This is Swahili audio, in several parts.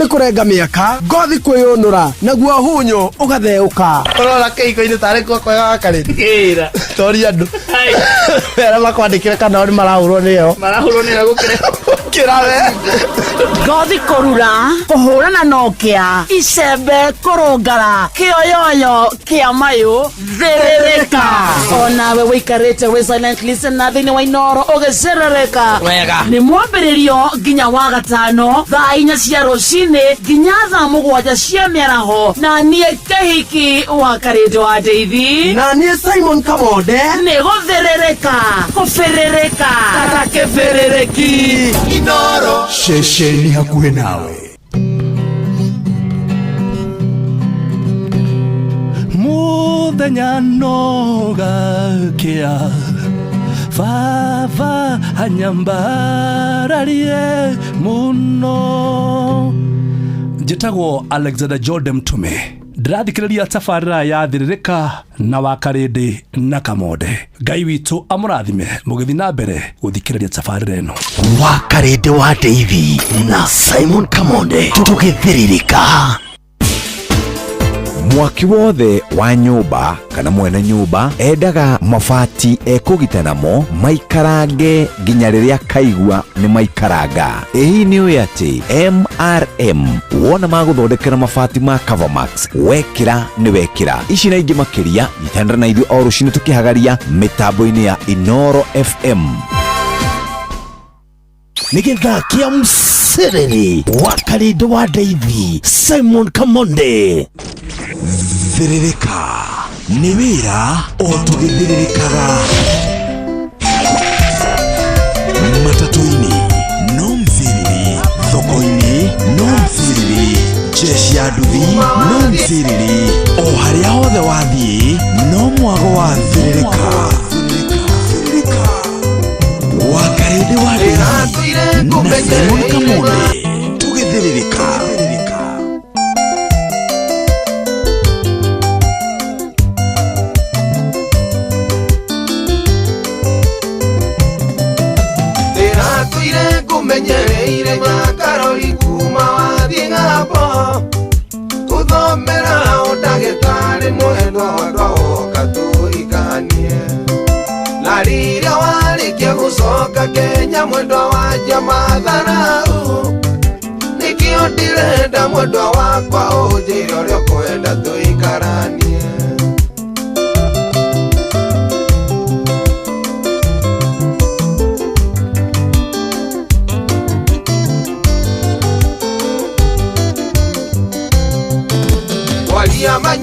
nĩ kũrenga mĩaka ngothi kwĩyũnũra naguo hunyo ũgatheũka. Ũrora keiko-inĩ tarĩ kwega wakarĩte kĩra tori andũ wera makwandĩkĩre kana oni marahũrwo nĩyo kĩrawe ngothi kũrura kũhũrana nokĩa icembe kũrũngara kĩoyoyo kĩa mayũ thĩrĩrĩka. Onawe wĩikarĩte wĩ silent listener thĩinĩ wa Inooro ũgĩcerereka wega nĩ mwambĩrĩrio nginya wa gatano thaa 4 cia rũcinĩ nginya thaa 7 cia mĩaraho na niĩ Kĩhiki wakarĩte wa Ndeithi na niĩ Simon Kamonde nĩ gũthĩrĩrĩka kũbĩrĩrĩka kata kĩbĩrĩrĩki. Inooro ceceni hakuhĩ nawe. Mũthenya nogakĩa baba anyambararie mũno. Njĩtagwo Alexander Jordan Mtume, ndĩrathikĩrĩria tabarĩra ya thĩrĩrĩka na Wakarĩndĩ na Kamonde. Ngai witũ amũrathime mũgĩthiĩ na mbere gũthikĩrĩria tabarĩra ĩno. Wakarĩndĩ wa Ndeithi na Simon Kamonde tũgĩthĩrĩrĩka. Mwaki wothe wa nyũmba kana mwene nyũmba endaga mabati ekũgita namo maikarange nginya rĩrĩa kaigua nĩ maikaranga. Ĩhi nĩ ũĩ atĩ MRM wona magũthondekera mabati ma Covermax wekĩra nĩ wekĩra. Ici na ingĩ makĩria ithandara na ithuĩ o rũcinĩ tũkĩhagaria mĩtambo-inĩ ya Inooro FM. Nĩgetha kĩa mũcereri Wakarĩndĩ wa Ndeithi Simon Kamonde. Thĩrĩrĩka nĩ wĩra o tũgĩthĩrĩrĩkaga. Matatũ-inĩ no mthĩrĩri, thoko-inĩ no mthĩrĩri, jeshi ya nduthi no mthĩrĩri, o harĩa hothe wathiĩ no mwago wa thĩrĩrĩka. Wakarĩndĩ wa Ndeithi na Simon Kamonde tũgĩthĩrĩrĩka. Menyereire Nyakarori kuma wathiĩ ng'ambo gũthomera ũndagĩtarĩ mwendwa wakwa woka tũikanie na rĩrĩa warĩkia gũcoka Kenya mwendwa wanja matharau nĩkĩo ndĩrenda mwendwa wakwa ũnjĩre ũrĩa ũkwenda tũikaranie.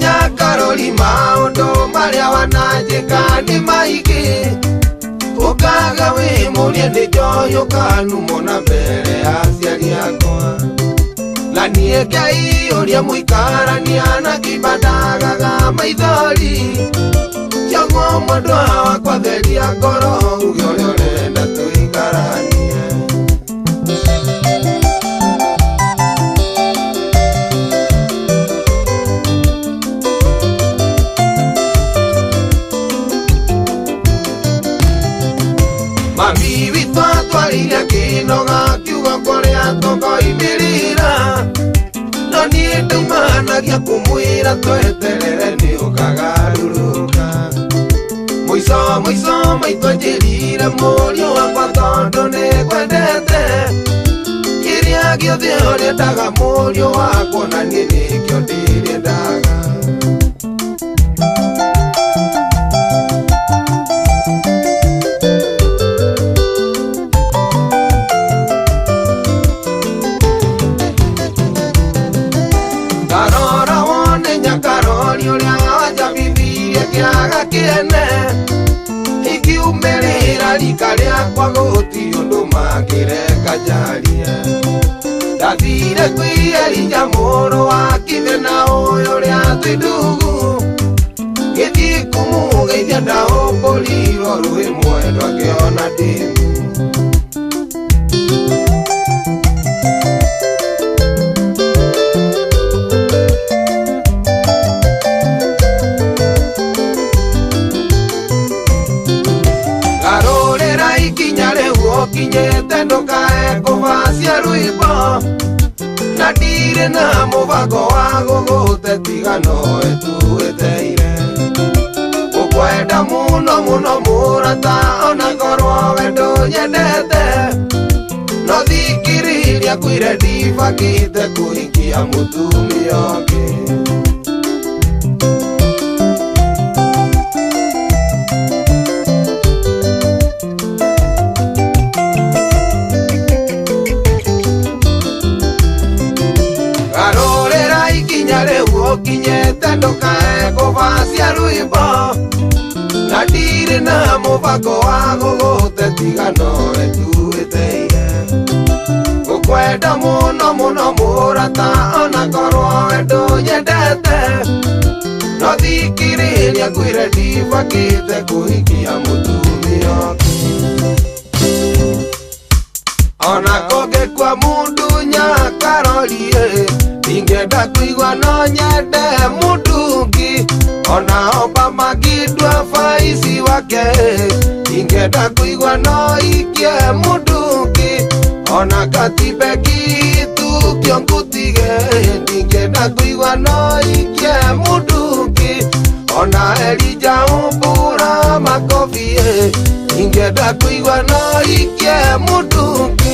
Nyakarori maũndũ marĩa wananjĩka nĩ maingĩ ũkaga wĩmũrie nĩ njoĩ ũkanumwo na mbere ya aciari akwa na niĩ Ngai ũrĩa mũikarania na kĩbandagaga maithori kĩoguo mwendwa wakwa theria ngoro uge ũrĩa ũrenda tũikaranie. Mami witũ atwarire kĩnoga kiugo kũrĩa tũkoimĩrĩra no niĩ ndaumanagia kũmwĩra tweterere nĩ ũkagarũrũka. Mũico maitũ njĩrire mũriũ wakwa tondũ nĩ kwendete kĩrĩa gĩothe ũrĩendaga mũriũ wakwa na niĩ nĩkĩo ndĩrĩendaga. Kĩene ikiumĩrĩra rika rĩakwa gũtirĩ ũndũ mangĩreka njarie. Ndathire kwĩyeria mũrũ wa Kithe na ũyũ ũrĩa twĩ ndugu gĩthiĩ kũmũgeithia ndaũmbũrirwo rũĩ mwendwa ngĩona ndĩmu. Kinyete ndukae kũvacia rwĩmbo na na ndire na mubango wa gũgũtetiga no etuĩteire ũkwenda mũno mũno mũrata ona korwo we ndũnyendete no thikĩrĩria kwĩre ndibangĩte kũhikia mũtumia ũngĩ kinyete ndukae kubacia rwimbo na ndire na mubango wa gũgũtetiga no etuĩteire ũkwenda mũno mũno mũrata ona korwo we ndũnyendete no thikĩrĩria kwĩre ndibangĩte kũhikia mũtumia ũngĩ ona kũngĩkua mundunya karorie ingenda kuigua no nyende mũndungi ona omba magindua faici wake ingenda kuigua no ikie mũndungi ona katibe kitu kiongutige ingenda kuigua no ikie mũndungi ona Elija umbura makofi ingenda kuigua no ikie mũndungi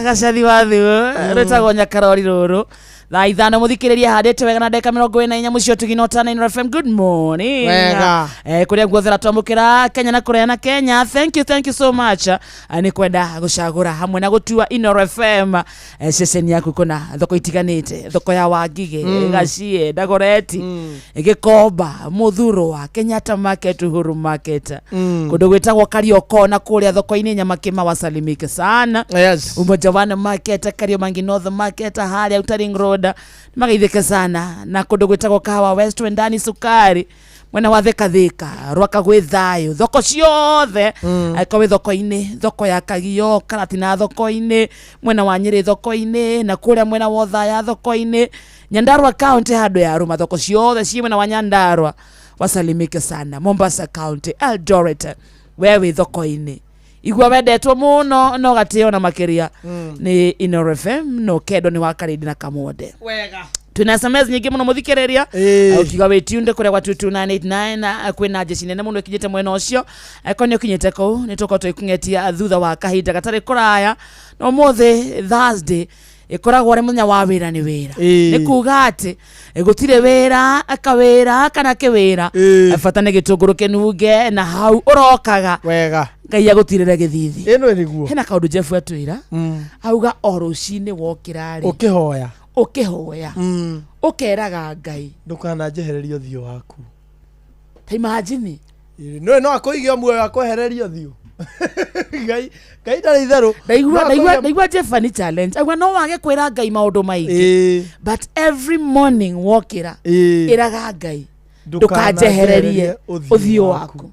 gacathi wa thiũ rĩtagwo nyakarori rũrũ thaa ithano mũthikĩrĩria handĩte wega na ndeka 24 mũcio tugino tana FM. Good morning wega kũrĩa guothera twamũkĩra Kenya na kũrĩa na Kenya. Thank you so much. Nĩ kwenda gũcagũra hamwe na gũtua Inoro FM ceceni yaku kuna thoko itiganĩte, thoko ya Wangige, Gacie, Dagoreti, Gĩkomba, Mũthurwa, Kenyatta Market, Uhuru Market, kũndũ gwĩtagwo Karioko na kũrĩa thoko-inĩ Nyamakima wasalimike sana. Yes. Umoja One Market, Kariobangi North Market, harĩa Utaring Road magaithĩke sana, na kũndũ gwĩtagwo Kahawa West Wendani Sukari mwena wa Thika Rwaka gwĩ thayũ thoko ciothe aikowe thoko-inĩ, thoko ya Kagio Karatina thoko-inĩ, mwena wa Nyĩrĩ thoko-inĩ, na kũrĩa mwena wa Othaya thoko-inĩ, Nyandarua County handũ ya Ruma thoko ciothe ciĩ mwena wa Nyandarua wasalimike sana. Mombasa County, Eldoret wewe thoko-inĩ igua wendetwo mũno no gatĩo na makĩria ni Inoro FM no kendo ni wakaridi na Kamode wega. Tuna SMS nyingi muno muthikĩrĩria ukiga wetunde kuria kwa 22989 kwina jeshi nene muno ikijete mwena ucio akonyo kinyete ko nitoko twikung'etia thutha wa kahinda gatari kuraya no mothe Thursday ikoragwo ri munya wa wira ni wira ni kuga ati gutire wira akawira kana kiwira afatane gitunguru kinunge na hau urokaga wega ngai agutirire githithi ino niguo hena kaundu Jeff atwira auga orucini wokirari ukihoya ukeraga ngai ndukana jehererio thio waku ta imagine no akoigio muoyo akohererio thio ngai ndari itharu ndaigua Jeff ni challenge agwa no wage kwira ngai maundu maingi but every morning wokira iraga ngai ndukajehererie uthio waku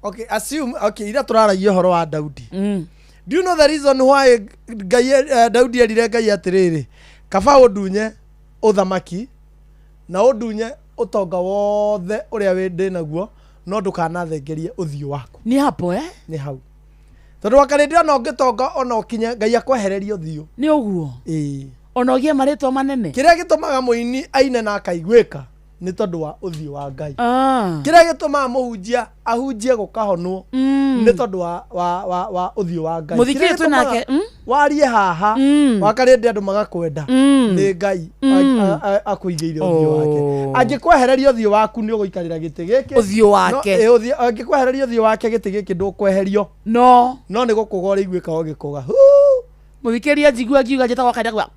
okay assume okay ira turaragia horo wa Daudi do you know the reason why ngai Daudi erire ngai atiriri kaba udunye uthamaki na udunye utonga wothe uria wende naguo no ndukanathengerie uthio waku ni hapo ni hau tondu wakarindi ona ungitonga ona ukinye ngai akwehereria uthio ni uguo ona ugie maritwa manene kiria gitumaga muini aine na akaigwika ni tondu wa uthio wa ngai kiria gitumaga muhunjia ahunjie gukahonwo ni tondu wa uthio wa ngai muthikire tu nake warie haha wakarindi andu magakwenda ni ngai akuigeire uthio wake angikwehereria uthio waku ni uguikarira giti giki uthio wake angikwehereria uthio wake giti giki ndukweherio no ni gukugora igwika ogikuga muthikiriria njigua ngiuga njeta gwakaida kwa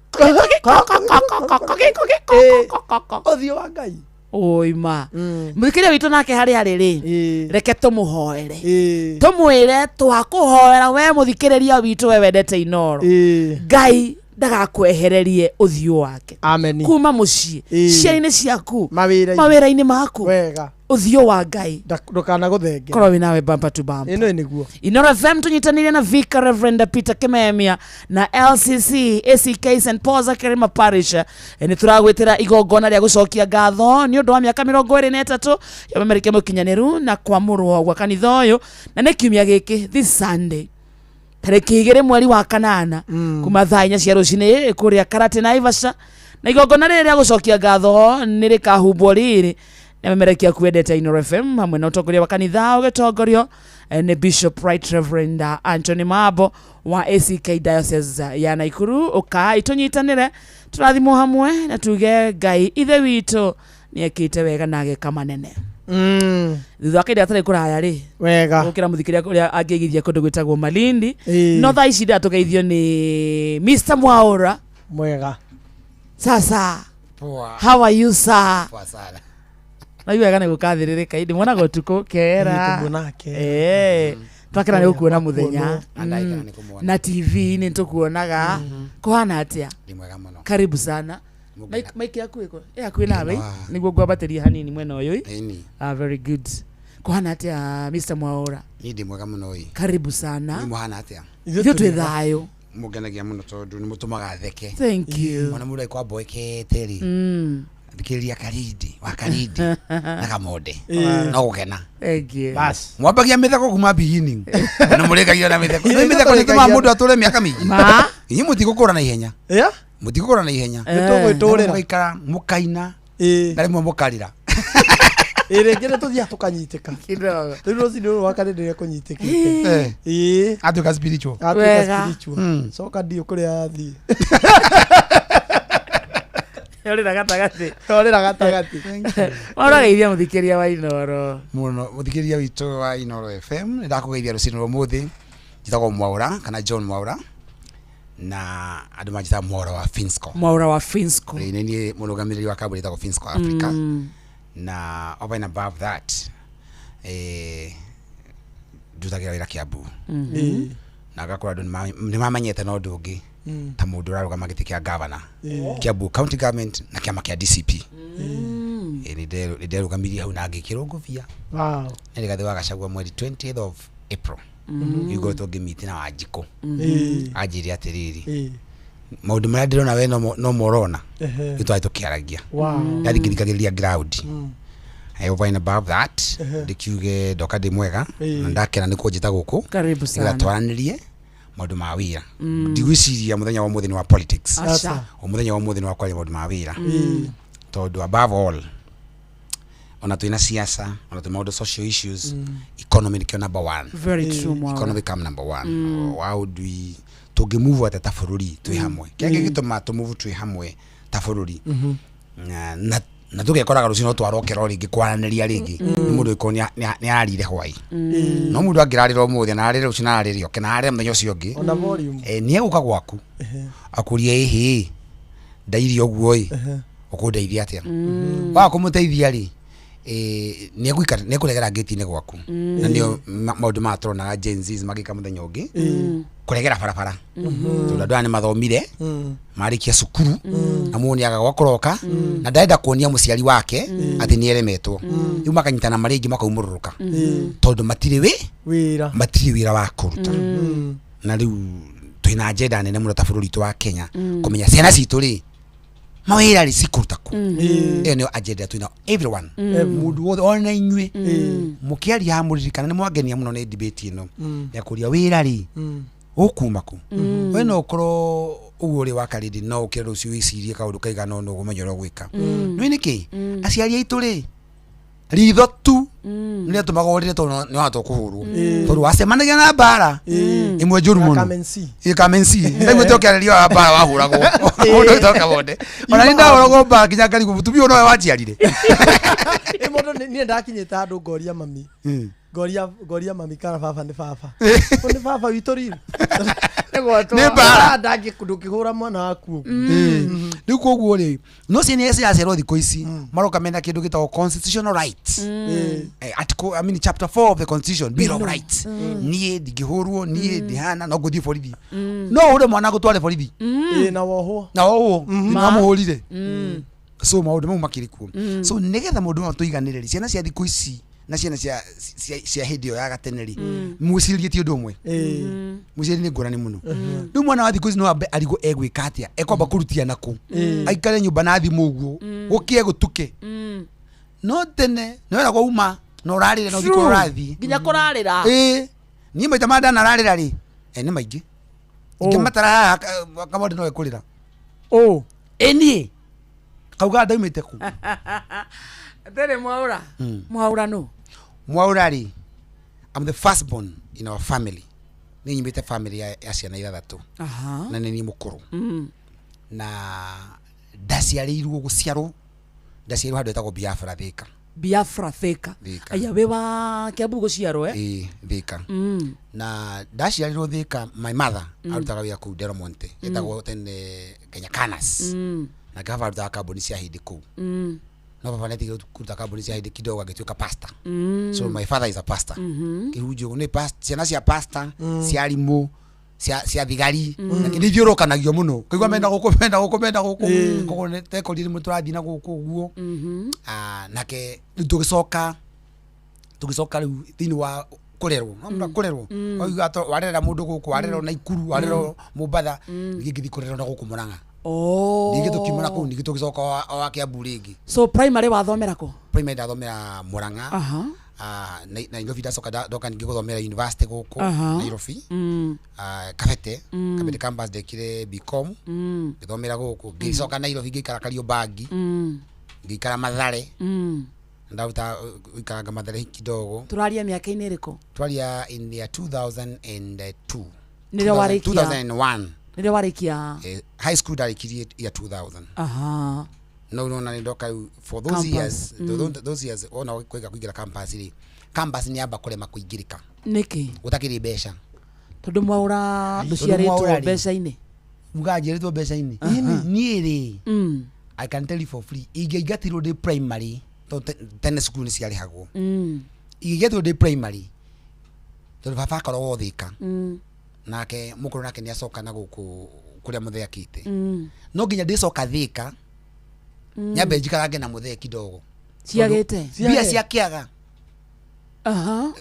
uthio wa ngai oima muthikiriria witu nake hari ri reke tumuhoere tumwire twakuhoera we muthikiriria witu we wendete Inoro ngai ndagakwehererie uthio wake amen kuma mucii ciaini ciaku mawira-ini maku wega uthio wa ngai ndukana guthenge korwo winawe bumper to bumper ino niguo Inoro FM tunyitanire na Vicar Reverend Peter Kimemia na LCC ACK St Paul's Kerima Parish ni turagwitira igongona ria gucokia ngatho ni undu wa miaka 23 ya memerike mukinyaniru na kwamurwo gwa kanitha uyu na ni kiumia giki this Sunday tariki 2 mweri wa kanana kuma thaa 4 cia rucini kuria Karate na Ivasha na igongona ria gucokia ngatho ni rikahumbwo riri na memerekia kuendete Inoro FM hamwe na utongoria wa kanitha ugitongorio ni Bishop Right Reverend Anthony Mabo wa ACK Diocese ya Naikuru uka itunyitanire turathimo hamwe na tuge ngai ithe witu ni ekite wega na ageka manene thutha kaida atari kuraya ri wega ukira muthikiria kuria angigithia kundu gwitagwo Malindi no thaa ici ndatugeithio ni Mr Mwaura mwega sasa poa how are you sir poa sana na iwega ni gukathiririka ndi mwana gotuko kera twakira ni gukuona muthenya na TV ni tukuonaga kuhana atia ni mwega muno karibu sana Mike yaku iko yaku nawe niguo gwabatiria hanini mwena uyu very good kuhana atia Mr Mwaura ndi mwega muno uyu karibu sana ni muhana atia ithu twi thayo mugenagia muno tondu ni mutumaga theke thank you ona murai kwa boeke teri thikiriria karidi wa karidi na kamode no gukena thank you bas mwambagia mitheko kuma beginning na murekagia na mitheko mitheko ni tuma mundu ature miaka mingi inyi mutigukura na ihenya mutigukura na ihenya nitugwiturira mugaikara mukaina ndari mwe mukarira rĩngĩ tuthia tukanyitika kidogo rĩu ndio wakanenderia kunyitikite atuka spiritual soka ndio kuria athii orira gatagati orageithia muthikiria wa Inoro muno muthikiria witu wa Inoro FM ndakugeithia rucini rumuthi njitagwo Mwaura kana John Mwaura na andu majita Mwaura wa Finsco ni murugamiriri wa kaburi ta Finsco Africa na over and above that ndutagira wira Kiambu na gakora andu ni mamanyete no ndungi ta mundu urarugama giti kia governor Kiambu county government na kiama kia DCP ni nderugamirie hau na ngikirunguvia ni rigathiwa gacagua mweri 20th of April yugo to gimiti na Wanjiku ajiri atiriri maundu maria ndirona we no morona itwa tukiaragia yari ngirikagiria ground over and above that ndikiuge ndoka ndi mwega na ndakena ni kunjita guku karibu sana ngatwaranirie maundu ma wira ndigwiciria muthenya wa muthenya wa politics muthenya wa muthenya wa kwaria maundu ma wira tondu above all ona twina siasa ona tuma maundu social issues economy nikio number 1 Very true, Mwaura. economy come number 1 how do we tugimove at ta bururi twi hamwe kenge gituma tumove twi hamwe ta bururi na tugekoraga rucino twarokera ringi kwaraniria ringi ni mundu ikonia ni arire hwai no mundu angirarira umuthi na arire rucino arire oke na arire mmenyo cio ngi ona volume ni eguka gwaku akurie ihi ndairi oguo ukundeithia atia wa kumuteithia ri ni egwikara ni kuregera gate-ini gwaku na nio maundu matronaga Gen Z magika muthenya ungi kuregera barabara tondu andu ni mathomire marikia cukuru na muoni agagwa kuroka na ndaenda kuonia muciari wake ati ni eremetwo riu makanyitana maringi makaumururuka tondu matiri wira wa kuruta na riu twina agenda nene muno ta bururi wa Kenya kumenya ciana citu ri mawira ri cikuruta ku eno agenda twina everyone mundu wothe ona inywe mukiari ha muririkana ni mwagenia muno ni debate ino ya kuria wira ri ukuma ku we no koro uguo ri wakaridi no ukira rucio icirie kaundu kaigana no gumenyero gwika ni niki aciari aitu ri ritho tu ni atumagorire to ni wato kuhurwo tondu wacemanagia na bara imwe njuru muno ikamensi ndigwe tokererio wa bara wahuragwo mundu toka wonde ona ni ndahuragwo bara kinya kari gubutumio no waciarire mundu ni ndakinyita andu ngoria mami ngoria mami kana baba ni baba ni baba witori ni bara ndagi kudukihura mwana waku ni koguo ri no ciana ese acero thiko ici maroka mena kindu gitagwo constitutional rights article I mean chapter 4 of the constitution bill of rights nie ndigihurwo nie ndihana no guthii borithi no ure mwana gutware borithi na woho namuhurire so maundu mau makiriku so nigetha mundu no tuiganiriri ciana cia thiko ici na ciana cia hindi yo ya gateneri muciririe ti undu umwe muciri ni ngurani muno riu mwana wa thiko ici no arigo egwika atia ekwamba kurutia naku aikare nyumba na thimu uguo gukie gutuke no tene no era uma no rarire no thiko rathi nginya kurarira ni maita manda na rarira ri ni maingi ngimatara kamode no ekurira ni kauga ndaimite ku Tere Mwaura no Mwaura ri I'm the firstborn in our family ni nyimite family ya ciana ithathatu na ni mukuru na ndaciarirwo guciarwo handu etagwo Biafra Thika aya we wa Kiambu guciarwo Thika na ndaciarirwo Thika my mother arutaga wia ku Delmonte etagwo tene Kenya Canas na gava da kambuni cia hindi ku no papa neti kuruta kambuni cia hindi kidogo agituika pastor so my father is a pastor kihujo ni pastor ciana cia pastor cia arimu cia thigari na kinithiurukanagio muno kuigwa menda guku kogo ne teko riri muturathi na guku guo nake tugicoka riu thini wa kurerwo no kurerwo oiga to warera mundu guku warera na Ikuru warera Mumbatha ngigithi kurerwo na guku Murang'a nigito kimona ku nigito gicoka wa Kiambu ringi so primary wathomera ko primary ndathomera Murang'a Nairobi ndacoka doka ningi guthomera university guku Nairobi Kabete campus ndekire BCom ngithomera guku ngicoka Nairobi ngikara Kariobangi ngikara Mathare ndauta ikanga Mathare kidogo turaria miaka ini riko twaria in the 2002 nire warikia 2001 nire warikia high school darikirie ya 2000 no na ndoka for those years ona kwega kuingira campus ni amba kurema kuingirika niki utakiri besha tondu Mwaura nduciaritwo besha-ini mugajiritwo besha-ini ni ri I can tell you for free ingeigatirwo de primary tene school ni ciari hagwo ingeigatirwo de primary tondu baba korwo Thika nake mukuru nake ni acoka na guku kuria muthea kite no nginya ndicoka Thika nyambe njikarange na muthea kidogo ciagite bia cia kiaga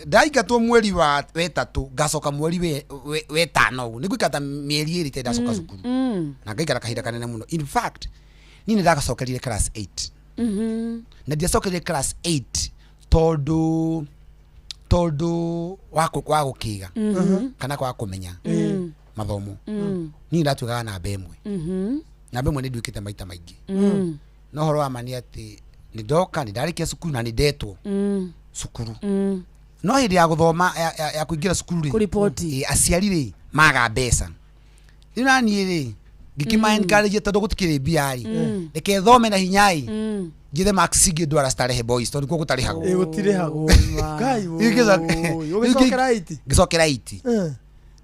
ndaingatwo mweri wa wetatu ngacoka mweri wetano ugu niguikata mieri iri te ndacoka cukuru na ngaikara kahinda kanene muno in fact nini ndagacokerire class 8 na ndiacokerire class 8 tondu wa gukiga kana kwa kumenya mathomo ni ndatugaga na bemwe na bemwe ni nduikite maita maingi no horo wa mani ati ni ndoka ni ndarikia cukuru na ni ndetwo cukuru no hindi ya guthoma ya kuingira cukuru ri kuripoti aciari ri maga mbeca ni nani ri ngikima encourage tondu gutikire mbia ri reke thome na hinyai ngithe max singi ndwara starehe boys tondu ko gutari hago gutire hago ngai ugicokera iti ngicokera iti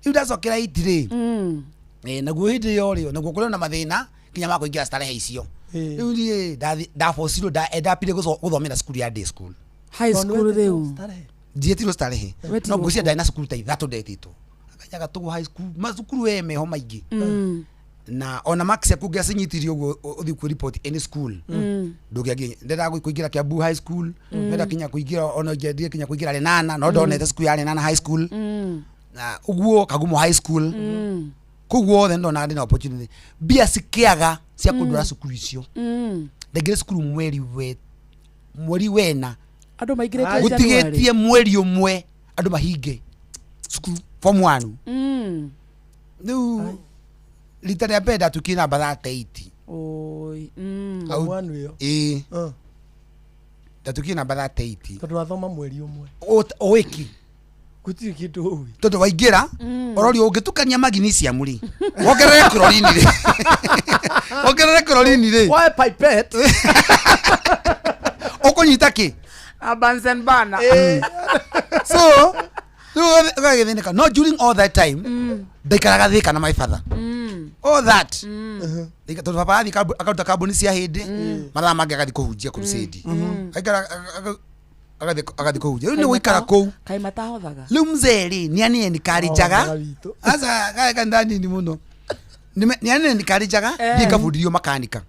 iu ndacokera iti ri naguo hindi yo ri naguo kuri na mathina kinya ma kuingira starehe icio riu ni ndafocirwo ndapire guthomera cukuru ya day school high school riu ndietiro starehe no ngucia ndai na cukuru ta ithatu ndetitwo akanyaga tugu high school macukuru meho maingi na ona max yakugia sinyitiri uguo uthi ku report any school ndugiagie ndenda kuingira Kiambu high school ndenda kinya kuingira ona ngendie kinya kuingira Lenana no ndonete school ya Lenana high school na uguo Kagumo high school kuguo then ndona ndina opportunity bia sikiaga cia kundura cukuru icio ndegire cukuru mweri wena andu maigirete gutigetie mweri umwe andu mahinge cukuru form 1 nu rita rĩa mbere ndatukire namba 38 oi mwana yo ndatukire namba 38 tondu wathoma mweri umwe owiki gutiri kindu uwi tondu waingira orori ungitukania magnesium ri wongerere chlorine ri wongerere chlorine ri why pipette ukunyita ki Bunsen burner so ugagithinika no during all that time ndaikaraga thika na my father all that tondu papa athi akaruta kambuni cia hindi mathaa mangi agathi kuhunjia crusade agathi kuhunjia riu ni guikara kuu kai matahothaga riu mzee ri niani encourageaga asa gaga ndani ni muno niani encourageaga ndikabundirio makanika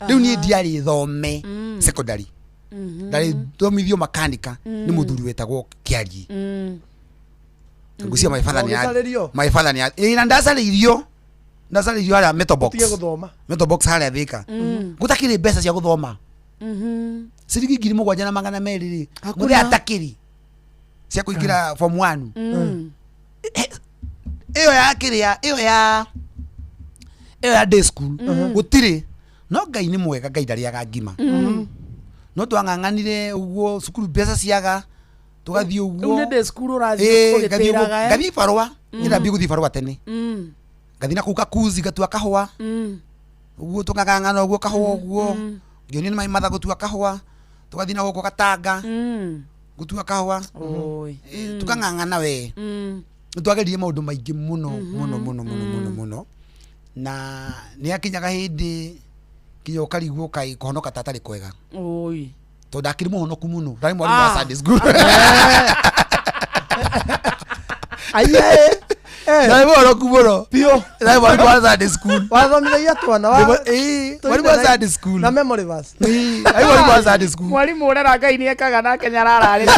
riu ni ndiari thome secondary ndari thomithio makanika ni muthuri wetagwo Kiari ngucia my father ni na ndacaririo haria Metobox haria Thika gutakiri mbeca cia guthoma ciringi 7,200 ri muthe atakiri cia kuingira form 1 iyo ya kiria iyo ya day school gutiri no Ngai ni mwega Ngai ndariaga ngima no twang'ang'anire uguo cukuru mbeca ciaga tugathie uguo day school urathie kugitiraga gathi farwa ngira bi guthi farwa tene gathi na kuka kuzi gatua kahwa uguo tung'ang'ana uguo kahwa uguo ngioni mai matha gutua kahwa tugathi na guko Gatanga gutua kahwa oi tukang'ang'ana we twagerie maundu maingi muno na ni akinyaga hindi kinya ukarigwo kai kuhonoka tatari kwega oi to ndakiri muhonoku muno ndari mwarimu wa Sunday school aye ndari muhonoku muno pio ndari mwarimu wa Sunday school wathomithagia twana mwarimu wa Sunday school na memory verse ai mwarimu wa Sunday school mwarimu urera Ngai ni ekaga na Kenya rararira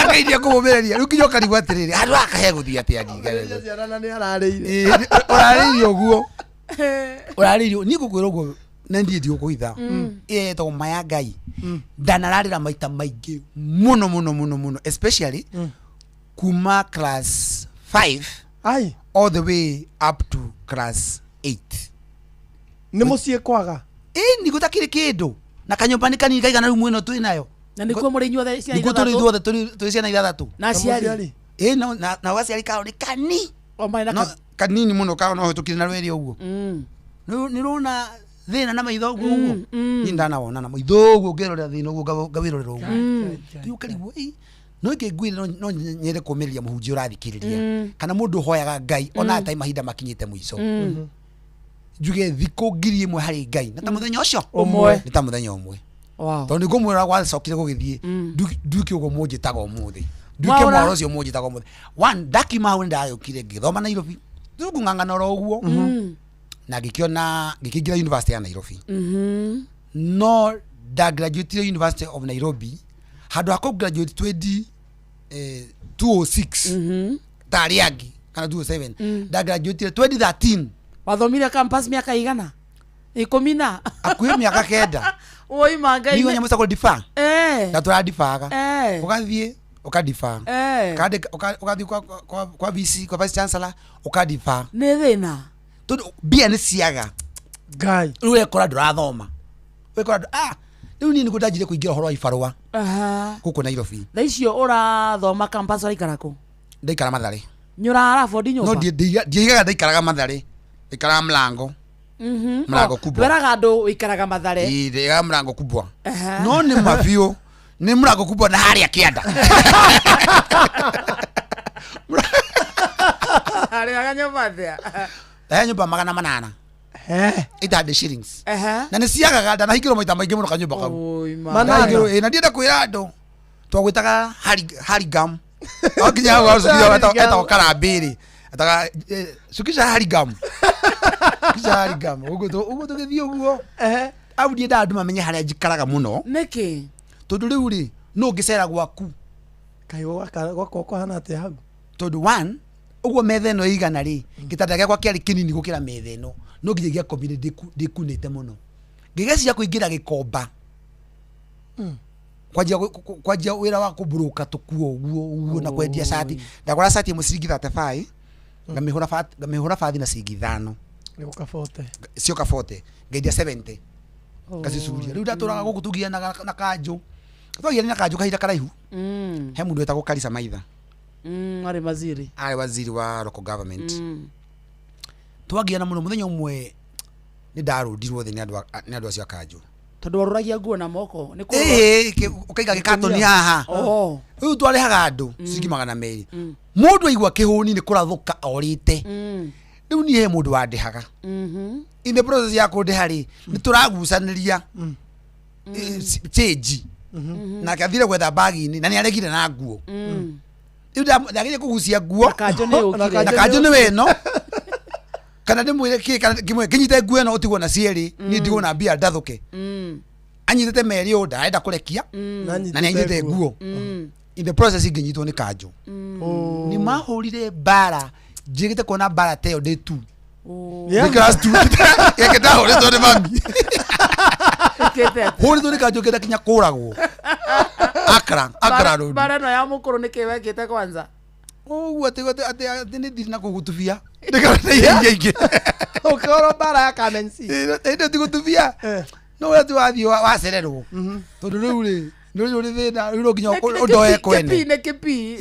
Ngai ni kumumereria riu kinya ukarigwo atiriri andu akahe guthia atia ngiga ciana ni ararĩire urarĩirio guo urarĩirio ni gukwĩrwo guo na ndiye ndio kuitha to maya Ngai ndanararira maita maingi muno especially kuma class 5 ai all the way up to class 8 ni mucie kwaga ni gutakire kindu na kanyumba ni kanini kaigana riu mwino twi nayo na nikuo muri inyuothe ciana nikuo turi ithuothe turi ciana ithathatu na ciari na waciari kao ni kani o mai na kanini muno kao no tukire na rweri uguo ni rona thina na maitho uguo ni ndanawona na maitho uguo ngerorera thina uguo ngawirorera uguo tiukarigwo no ingĩngwire no nyende kũmĩrĩria mũhunjia ũrathikĩrĩria kana mũndũ ũhoyaga Ngai ona atai mahinda makinyĩte mũico njuge thikũ 1,000 harĩ Ngai na ta mũthenya ũcio ũmwe nĩ ta mũthenya ũmwe tondũ nĩ ngũmwĩra gwacokire gũgĩthiĩ nduĩke ũguo mũnjĩtaga ũmũthĩ nduĩke mwaro ũcio mũnjĩtaga ũmũthĩ ndakiuma hau nĩ ndayũkire ngĩthoma Nairobi ng'ang'ana oro ũguo na ngĩkĩingĩra university ya Nairobi no ndagraduate University of Nairobi handå ha graduate 2006 tarĩ angĩ kana 2007 ndagraduate 2013 wathomire campus miaka igana 10 akuhĩ miaka 9 oi mangai ni nyamũ cia difa na tũradifaga ũgathiĩ ũkadifa ũgathiĩ kwa VC kwa vice chancellor ũkadifa nĩ thĩna tondũ mbia nĩ ciaga Ngai rĩu wekora ndũrathoma wekora riu ni niguo ndanjire kuingira horo wa ibarua Aha. guku Nairobi Thaa icio urathoma campus uraikara ku? ndaikara Mathare Nĩ ũrarabondi nyũmba? no ndiigaga ndaikaraga Mathare ndaikaraga mlango mlango kubwa weraga andũ ũikaraga Mathare. ndiigaga mlango kubwa Aha. no ni mavio ni mlango kubwa na haria kianda Arĩaga nyũmba thĩa? nyumba 800 800 shillings Aha. na nĩ ciagaga ndanahingĩrwo maita maingĩ mũno kanyumba kau Oi ma. Manahingĩrwo. na ndienda kwĩra andũ twagwĩtaga harigam okinya hau etagwo karambĩrĩ etaga cukisha harigam ũguo tũgĩthiĩ ũguo au ndiendaga andũ mamenye harĩa njikaraga mũno Nĩkĩ? tondũ rĩu rĩ no ngĩcera gwaku kaĩ gwakwa kũhana atĩa hau tondũ one ũguo metha ĩno ĩigana rĩ gĩtanda gĩakwa kĩarĩ kĩnini gũkĩra metha ĩno no nginya gĩakomire ndĩkunĩte mũno ngĩgĩcia kũingĩra gĩkomba kwanjia wĩra wa kũmbũrũka tũkuo ũguo na kwendia cati ndagũra cati ĩmwe ciringi 35 ngamĩhũra bathi na ciringi 5 nĩguo kabote cio kabote ngendia 70 ngacicuria rĩu ndatũraga gũkũ tũgianaga na kanjũ twagiana na kanjũ kahinda karaihu he mũndũ wetagwo Karisa Maitha arĩ waziri. arĩ waziri wa local government twagiana mũno mũthenya ũmwe nĩ ndarũndirwo thĩ nĩ andũ acio a kanjũ Tondũ warũragia nguo na moko nĩ ũkaiga gĩkatoni haha rĩu twarehaga andũ ciringi 200 mũndũ aigua kĩhũni nĩ kũrathũka orĩte rĩu niĩ he mũndũ wandehaga in the process ya kũndeha rĩ nĩ tũragucanĩria change nake athire gwetha bagi-inĩ na nĩ aregire na nguo rĩu ndagĩrĩire kũgucia nguo na kanjũ nĩ weno kana ndĩmwĩre kĩmwe kĩnyite nguo ĩno ũtigwo na cierĩ niĩ ndigwo na mbia ndathũke anyitĩte merĩ ũũ ndarenda kũrekia na nĩ anyitĩte nguo in the process ngĩnyitwo nĩ kanjũ nĩ mahũrire mbara njĩgĩte kuona mbara teo ndĩ tu class 2 yake ndahũrĩtwo nĩ mami hũrĩtwo nĩ kanjũ ngĩenda kinya kũragwo Akra road bara no ya mũkũrũ nĩkĩ wekĩte kwanza ũguo atĩ nĩ thiri na kũgũtubia ndĩkarĩa ingĩ ũkĩorwo mbara ya Kamensi ĩndo ti gũtubia no ũrĩa wathiĩ wacererwo tondũ rĩu rĩ rĩu rĩ thĩna rĩu nginya ũndoe kwene nĩ kĩpi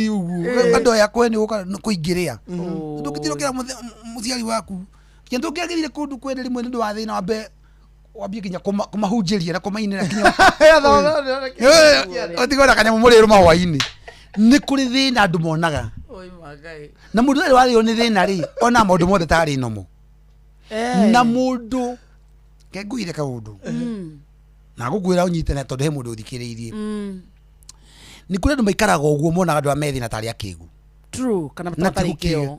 ũguo ũndoe kwene ũka kũingĩrĩa ndũkĩtirokera mũciari waku kinya ndũngĩagĩrire kũndũ kwene rĩmwe nĩ ũndũ wa thĩna wambie kinya kũmahunjĩria na kũmainĩra kinya ũtigona kanyamũ mũrĩrũ mahwa-inĩ nĩ kũrĩ thĩna andũ monaga na mũndũ ũrĩa warĩo nĩ thĩna rĩ ona maũndũ mothe tarĩ nomo na mũndũ kengũire kaũndũ na gũkwĩra ũnyitane tondũ he mũndũ ũthikĩrĩirie nĩ kũrĩ andũ maikaraga ũguo monaga andũ a methina tarĩ akĩgu kana tarĩ kĩo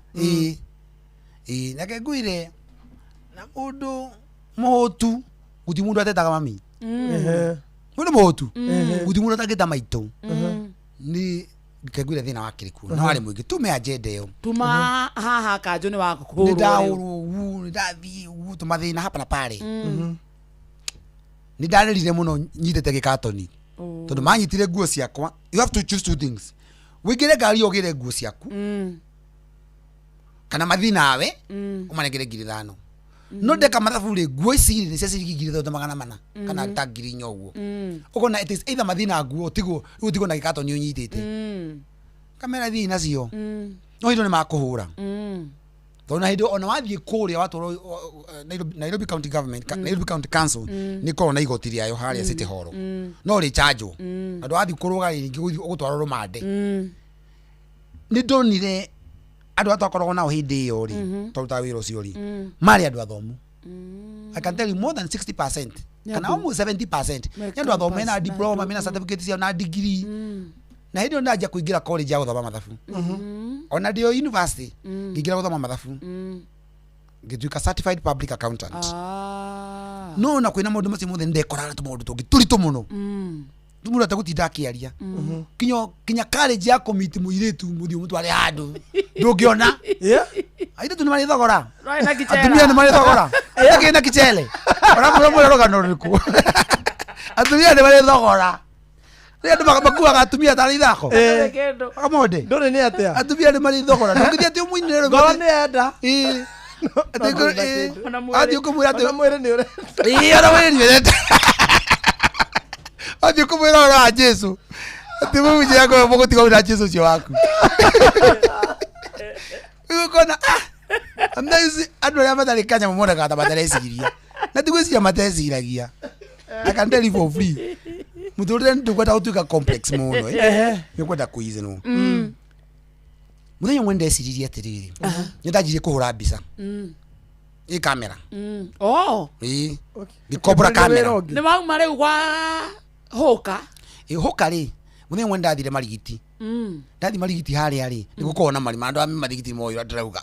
na kengũire na mũndũ mũhũtu gũti mũndũ atetaga mami mũndũ mũhũtu gũti mũndũ atangĩta maitũ nĩ kengũire thĩna wakĩrĩ kuo na warĩ mũingĩ tume agenda ĩyo tuma haha kanjũ nĩ nĩ wakũhũrwo ndahũrwo ũguo nĩ ndathiĩ ũguo tũmathĩna hapa na pale nĩ ndarĩrire mũno nyitĩte gĩkatoni tondũ manyitire nguo ciakwa you have to choose two things wĩingĩre ngari ũgĩre nguo ciaku kana mathi nawe ũmanengere 5,000 no ndeka mathabu rĩ nguo ici nĩ cia ciringi 3,400 kana ta 1,000 ũguo ũkona it is either mathi na nguo ũtigwo na gĩkatoni ũnyitĩte kamera thiĩ nacio no hĩndĩ nĩ makũhũra tondũ na hĩndĩ ona wathiĩ kũrĩa watwarwo Nairobi County Government Nairobi County Council nĩ korwo na igoti rĩayo harĩa City Hall no rĩchanjwo andũ wathiĩ kũrũga rĩngĩ ũgũtwarwo rũmande nĩ ndonire andũ atakoragwo nao hĩndĩ ĩyo rĩ tondũ wĩra ũcio rĩ marĩ andũ athomu I can tell you more than 60% kana almost 70% nĩ andũ athomu mena diploma mena certificate ciao na degree na hĩndĩ ĩyo ndanjia kũingĩra college ya gũthoma mathabu ona ndĩ o university ngĩingĩra gũthoma mathabu ngĩtuĩka certified public accountant no na kwĩna maũndũ macio mothe nĩndekoraga tũmaũndũ tũngĩ tũritũ mũno mũndũ ategũtinda akĩaria kinya college ya komiti mũirĩtu mũthiĩ mũtware handũ ndũngĩona airĩtu nĩ marĩ thogora atumia nĩ marĩ thogora ĩkĩ na kichele ona mũrĩ rũgano rũrĩkũ atumia nĩ marĩ thogora nĩ andũ makuaga atumia tarĩ ithako akamode ndũrĩ nĩ atĩa atumia nĩ marĩ thogora ndũngĩthiĩ atĩ mũinĩ rũgano ngoro nĩ enda atĩ ũkũmwĩra atĩ ona mwĩrĩ nĩ ũrenda ona mwĩrĩ nĩ ũrenda Athi kumwira ora Jesu. Ati mungu yako muguti kwa Jesu cio waku. Ukona amnaizi andu ya matari kanya mumona kata matareciria. Na tigwiciria mateciragia. Akandeli for free. Muturire ndukwenda gutuika complex muno ni kwenda kuize no muthenya mwende eciririe atiriri ndanjirie kuhura mbica i kamera ngikobora kamera ni mauma riu gwa hoka hoka ri muthenya mwende ndathire marigiti ndathi marigiti haria ri nigukorwo na marima andu a marigiti moyo ndirauga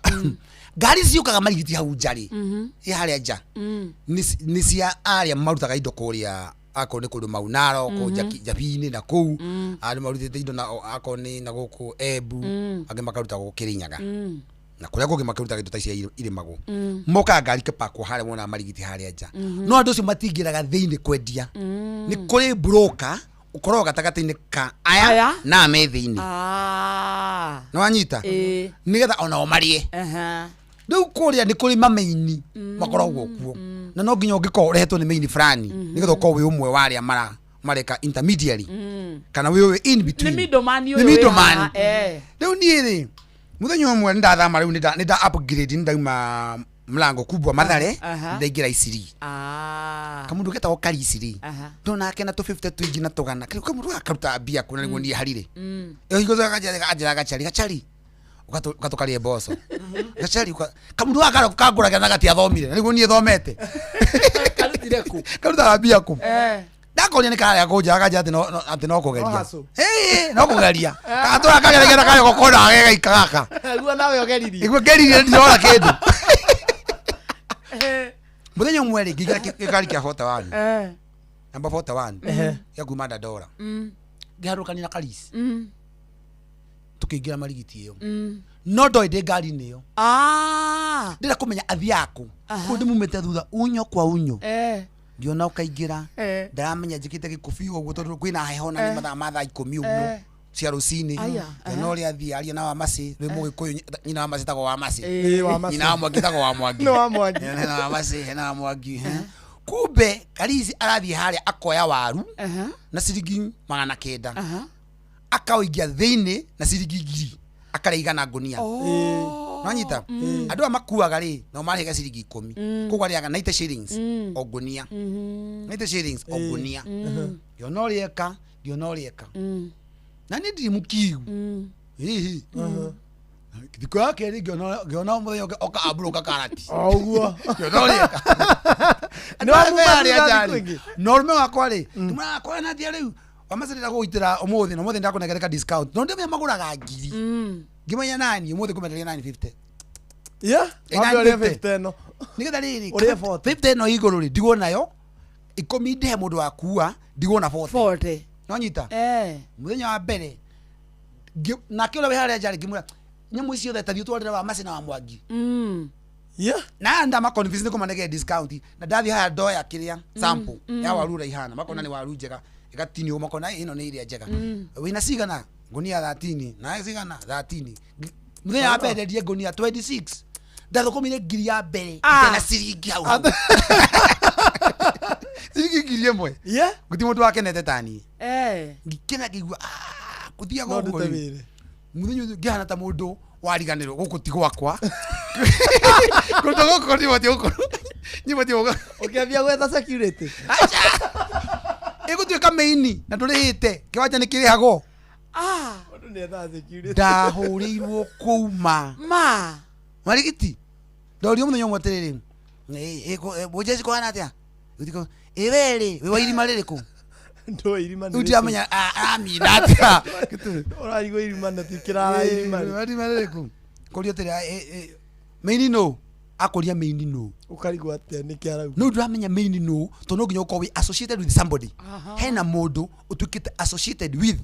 ngari ciukaga marigiti hau njari i haria nja ni cia aria marutaga indo kuria ako ni kundu maunaro ko japini na kou ari marutite indo na ako ni na guku Ebu age makaruta go Kirinyaga na kuria kuge makaruta indo ta cia ire mago moka ngari kepako hare wona marigiti hare nja no andu cio matingiraga thiini kwendia ni kuri broker ukoro gatagati-ini ka aya na me thiini no anyita nigetha ona o marie riu kuria ni kuri mameini makoragwo kuo na no nginya ungiko urehetwo ni maini fulani nigetha uko wi umwe wa aria mareka intermediary kana wi in between ni middleman riu ni ri muthenya umwe ndathama riu nida upgrade ndauma mlango kubwa Mathare ndaingira Isiri kamundu getagwo Kari Isiri ndona akena 250 twingi na tugana kamundu akaruta mbia kuna niguo nie harire iyo higoza kajira gachari ukatukarie boso gachari kamundu akagura na gati athomire niguo nie thomete karutire ku karuta mbia ku ndakoria ni kaya kuja akaja ati no kugeria no kugeria katura kageria kayo gukona agega ikaka Guo nawe ogeririe igwe geririe ndira kindu muthenya umwe ri ngigira gikari kia 41 namba 41 ya kumanda dora ngiharukani na Kalisi tukiingira marigiti iyo no ndoide ngari niyo ndira kumenya athi yaku kundi mumete thutha unyo kwa unyo ndiona ukaingira ndaramenya njikite gikubi uguo tondu kwina heho na ni mathaa 10 uguo cia rucini no ri athi aria na wa masi ri mugikuyu nyina wa masi tago wa masi nyina wa mwangi tago wa mwangi no wa mwangi na wa masi na wa mwangi kumbe Kalisi arathi haria akoya waru na ciringi 900 akaoigia thiini na ciringi 1000 akareiga na ngunia nanyita andu amakuaga ri no marihega ciringi 10 kugwa riaga 90 shillings o gunia 90 shillings o gunia yo no rieka na ni ndi mukiu hihi kidiko yake ri giona muthenya oka abruka karati oguo yo no rieka no mumari ajari no me wakwa ri ndimara kwa na dia riu amacerera guitira umuthi no muthi ndakunegereka discount no ndime maguraga ngiri ngimenya nani umuthi kumenderia 950 wabere 50 no nigetha riri 50 no iguru ri ndigo nayo ikomi ndehe mundu wakua ndigo na 40 no nyita muthenya wa mbere na kile we haria jari ngimura nyamu icio theta thiu twarira wa masi na wa mwangi na nda ma convince ni kumanege discount na ndathi haya ndoya kiria sample ya warura ihana makona ni waru njega igatini o makona ino ni iria njega wina cigana ngunia 13 na cigana 13 muthenya wa mbere ndie ngunia 26 ndathukumire ngiri ya mbere tena ciringi hau ciringi ngiri imwe guti mundu wakenete tani ngikena ngigua kuthia gogo muthenya ngihana ta mundu wariganirwo guku ti gwakwa kundu guku ni wati guku ni wati guku ukiambia gwetha security igutuika maini na ndurihite kiwanja ni kirihagwo mundu ni etha security ndahurirwo kuma marigiti ndorio muthenya umwe tiriri bujeci kwana atia utiko eweri we wairima ririku ndo irima ni utiamenya amina atia urarigo irima na tikira irima ririku kurio tiri maini no akoria maini no ukarigwa atia ni kiarau no ndamenya maini no to no nginya uko we associated with somebody hena mundu utukite associated with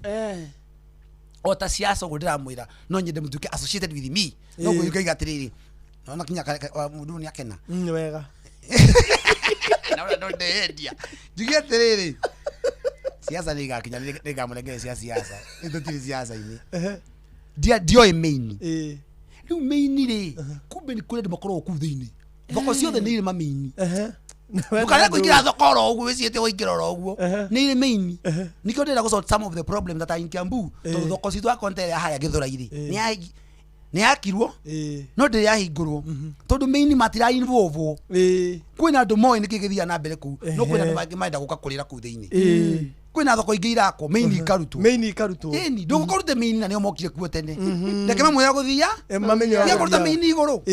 ota siasa gudira mwira no nyende mutuke associated with me no go yuka gatiriri no nakinya mundu ni akena wega na ndo ndedia jigia tiriri siasa ni gakinya ni gamunenge siasa ndo tiri siasa ini dio emaini riu maini ri kumbe ni kule ndimakoro ku thiini thoko ciothe ni iri mameini Ukana kuingira thoko ro uguo wiciete uingira ro uguo ni main nikio ndira gusort some of the problems that are in Kiambu to thoko citu akontere haya Githurairi ni akirwo no ndiri ahingurwo tondu main matira involve kwina andu moy nikigithia na mbere ku no kwina andu bangi maenda guka kurira ku thiini kwina thoko ingi irako main ikarutwo ni ndugukorute main na nio mokire kuo tene ndeke mamwira guthia mamenyo kuruta main iguru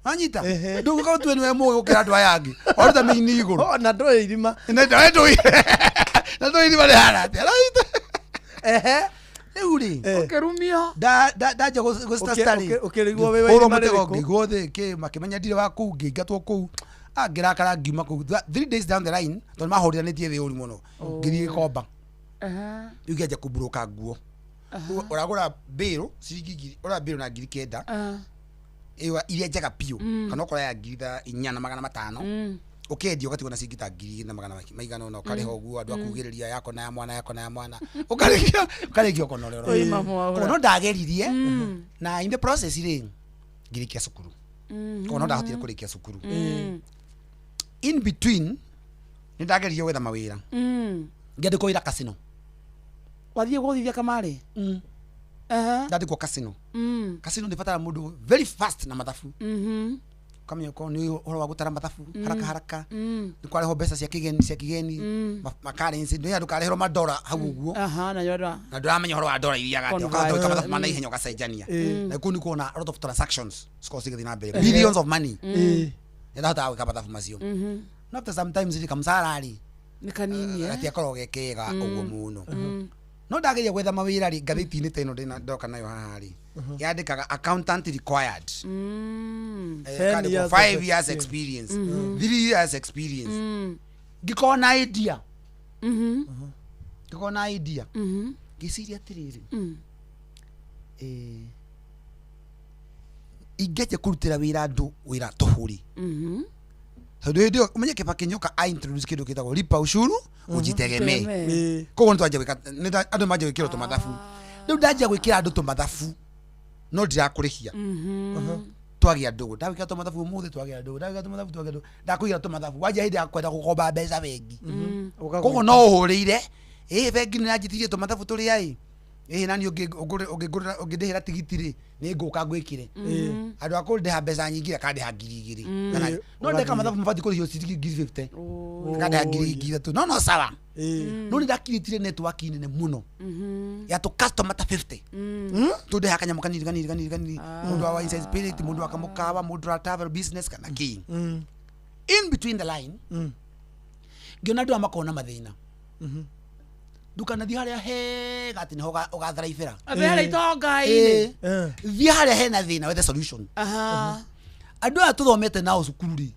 anyita ndugukorutwe niwe moyo gukira andu aya angi oruta main iguru na ndo irima na ndo irima le harate Euri Okerumio daje go study ukirigwo wewe oro matego ngigothe ke makimenya ndire wa ku ngingatwo ku agira kara ngiuma ku 3 days down the line to mahorithanitie thi uri muno ngiri komba ugeje kuburuka nguo uragura biru ciringi ora biru na ngiri kenda ewa iria njega pio kana ukora ya ngiri 4,500 ukendio gati wona cingita ngiri na magana maigana no kariho guo andu akugiriria yako na ya mwana ukarigio kono rero kono ndageririe na in the process ri ngirikia cukuru kono ndahotire kurikia cukuru in between ni ndageririe gwetha mawira ngende kuira casino wathie guthithia kamari ndati kwa casino casino ndifatara mundu very fast na mathafu kamya ko ni oro wa gutara mathafu haraka ni kwareho mbeca cia kigeni makarence ni andu karehero madora hau uguo na yora na ndamenya horo wa dora iria gate ukathoka mathafu mana ihenya ukacenjania na kuni kuona a lot of transactions score sigathi na mbere billions of money ndahota gwika mathafu macio no after sometimes ndi kamsarari ni kanini ati akoro gekega uguo muno no ndageria gwetha mawira ri ngathiti-ini teno ndina ndoka nayo hahari yandikaga accountant required 5 years experience 3 years experience ngikona idea ngiciria atiriri ingeje kurutira wira andu wira tuhuri tondu ndio umenye Kibaki nyoka a introduce kindu kitagwo lipa ushuru ujitegemee koguo nitwaje gwika andu maje gwikira to mathafu riu ndaje gwikira andu to mathafu no ndirakurihia twagia ndugu ndawika to mathafu muthe twagia ndugu ndawika to mathafu ndakuiga to mathafu waje hindi akwenda gukomba mbeca bengi koguo no uhurire bengi ni najitirie to mathafu turi ai nani ungindihira tigiti ri ni nguka gwikire andu akundiha mbeca nyingi akandiha ngiri 2,000 no ndeka mathafu mabati kurihio ciringi ngiri 50 akandiha ngiri 3,000 no sawa no ni ndakiritire network nene muno ya to customer ta 50 tundiha kanya mukaniri mundu wa inside spirit mundu akamukawa mundu wa travel business kana king in between the line ngiona ndu amakona mathina dukana thi haria he gati ni ugatharaibira abere itonga-ini thi haria hena thina with the solution andu a tuthomete nao cukuru ri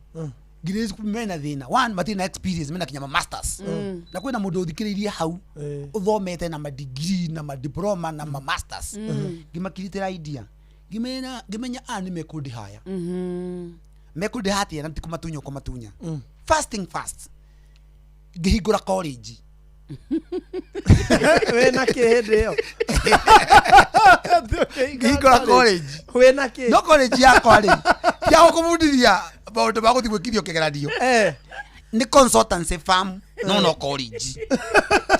ngire cukuru mena thina one matina experience mena kinyama masters na kwina mundu uthikiririe hau uthomete na madegree na madiploma na masters ngimakiritira idea ngimenya ani mekundi haya mekundi hati na tikumatunya kumatunya fasting fast ngihingura college wena kihindi yo ngihingura college wena ki no college yakwa ri ya kumundithia maundu ma guthi gwikithio kigeranio ni consultancy firm no college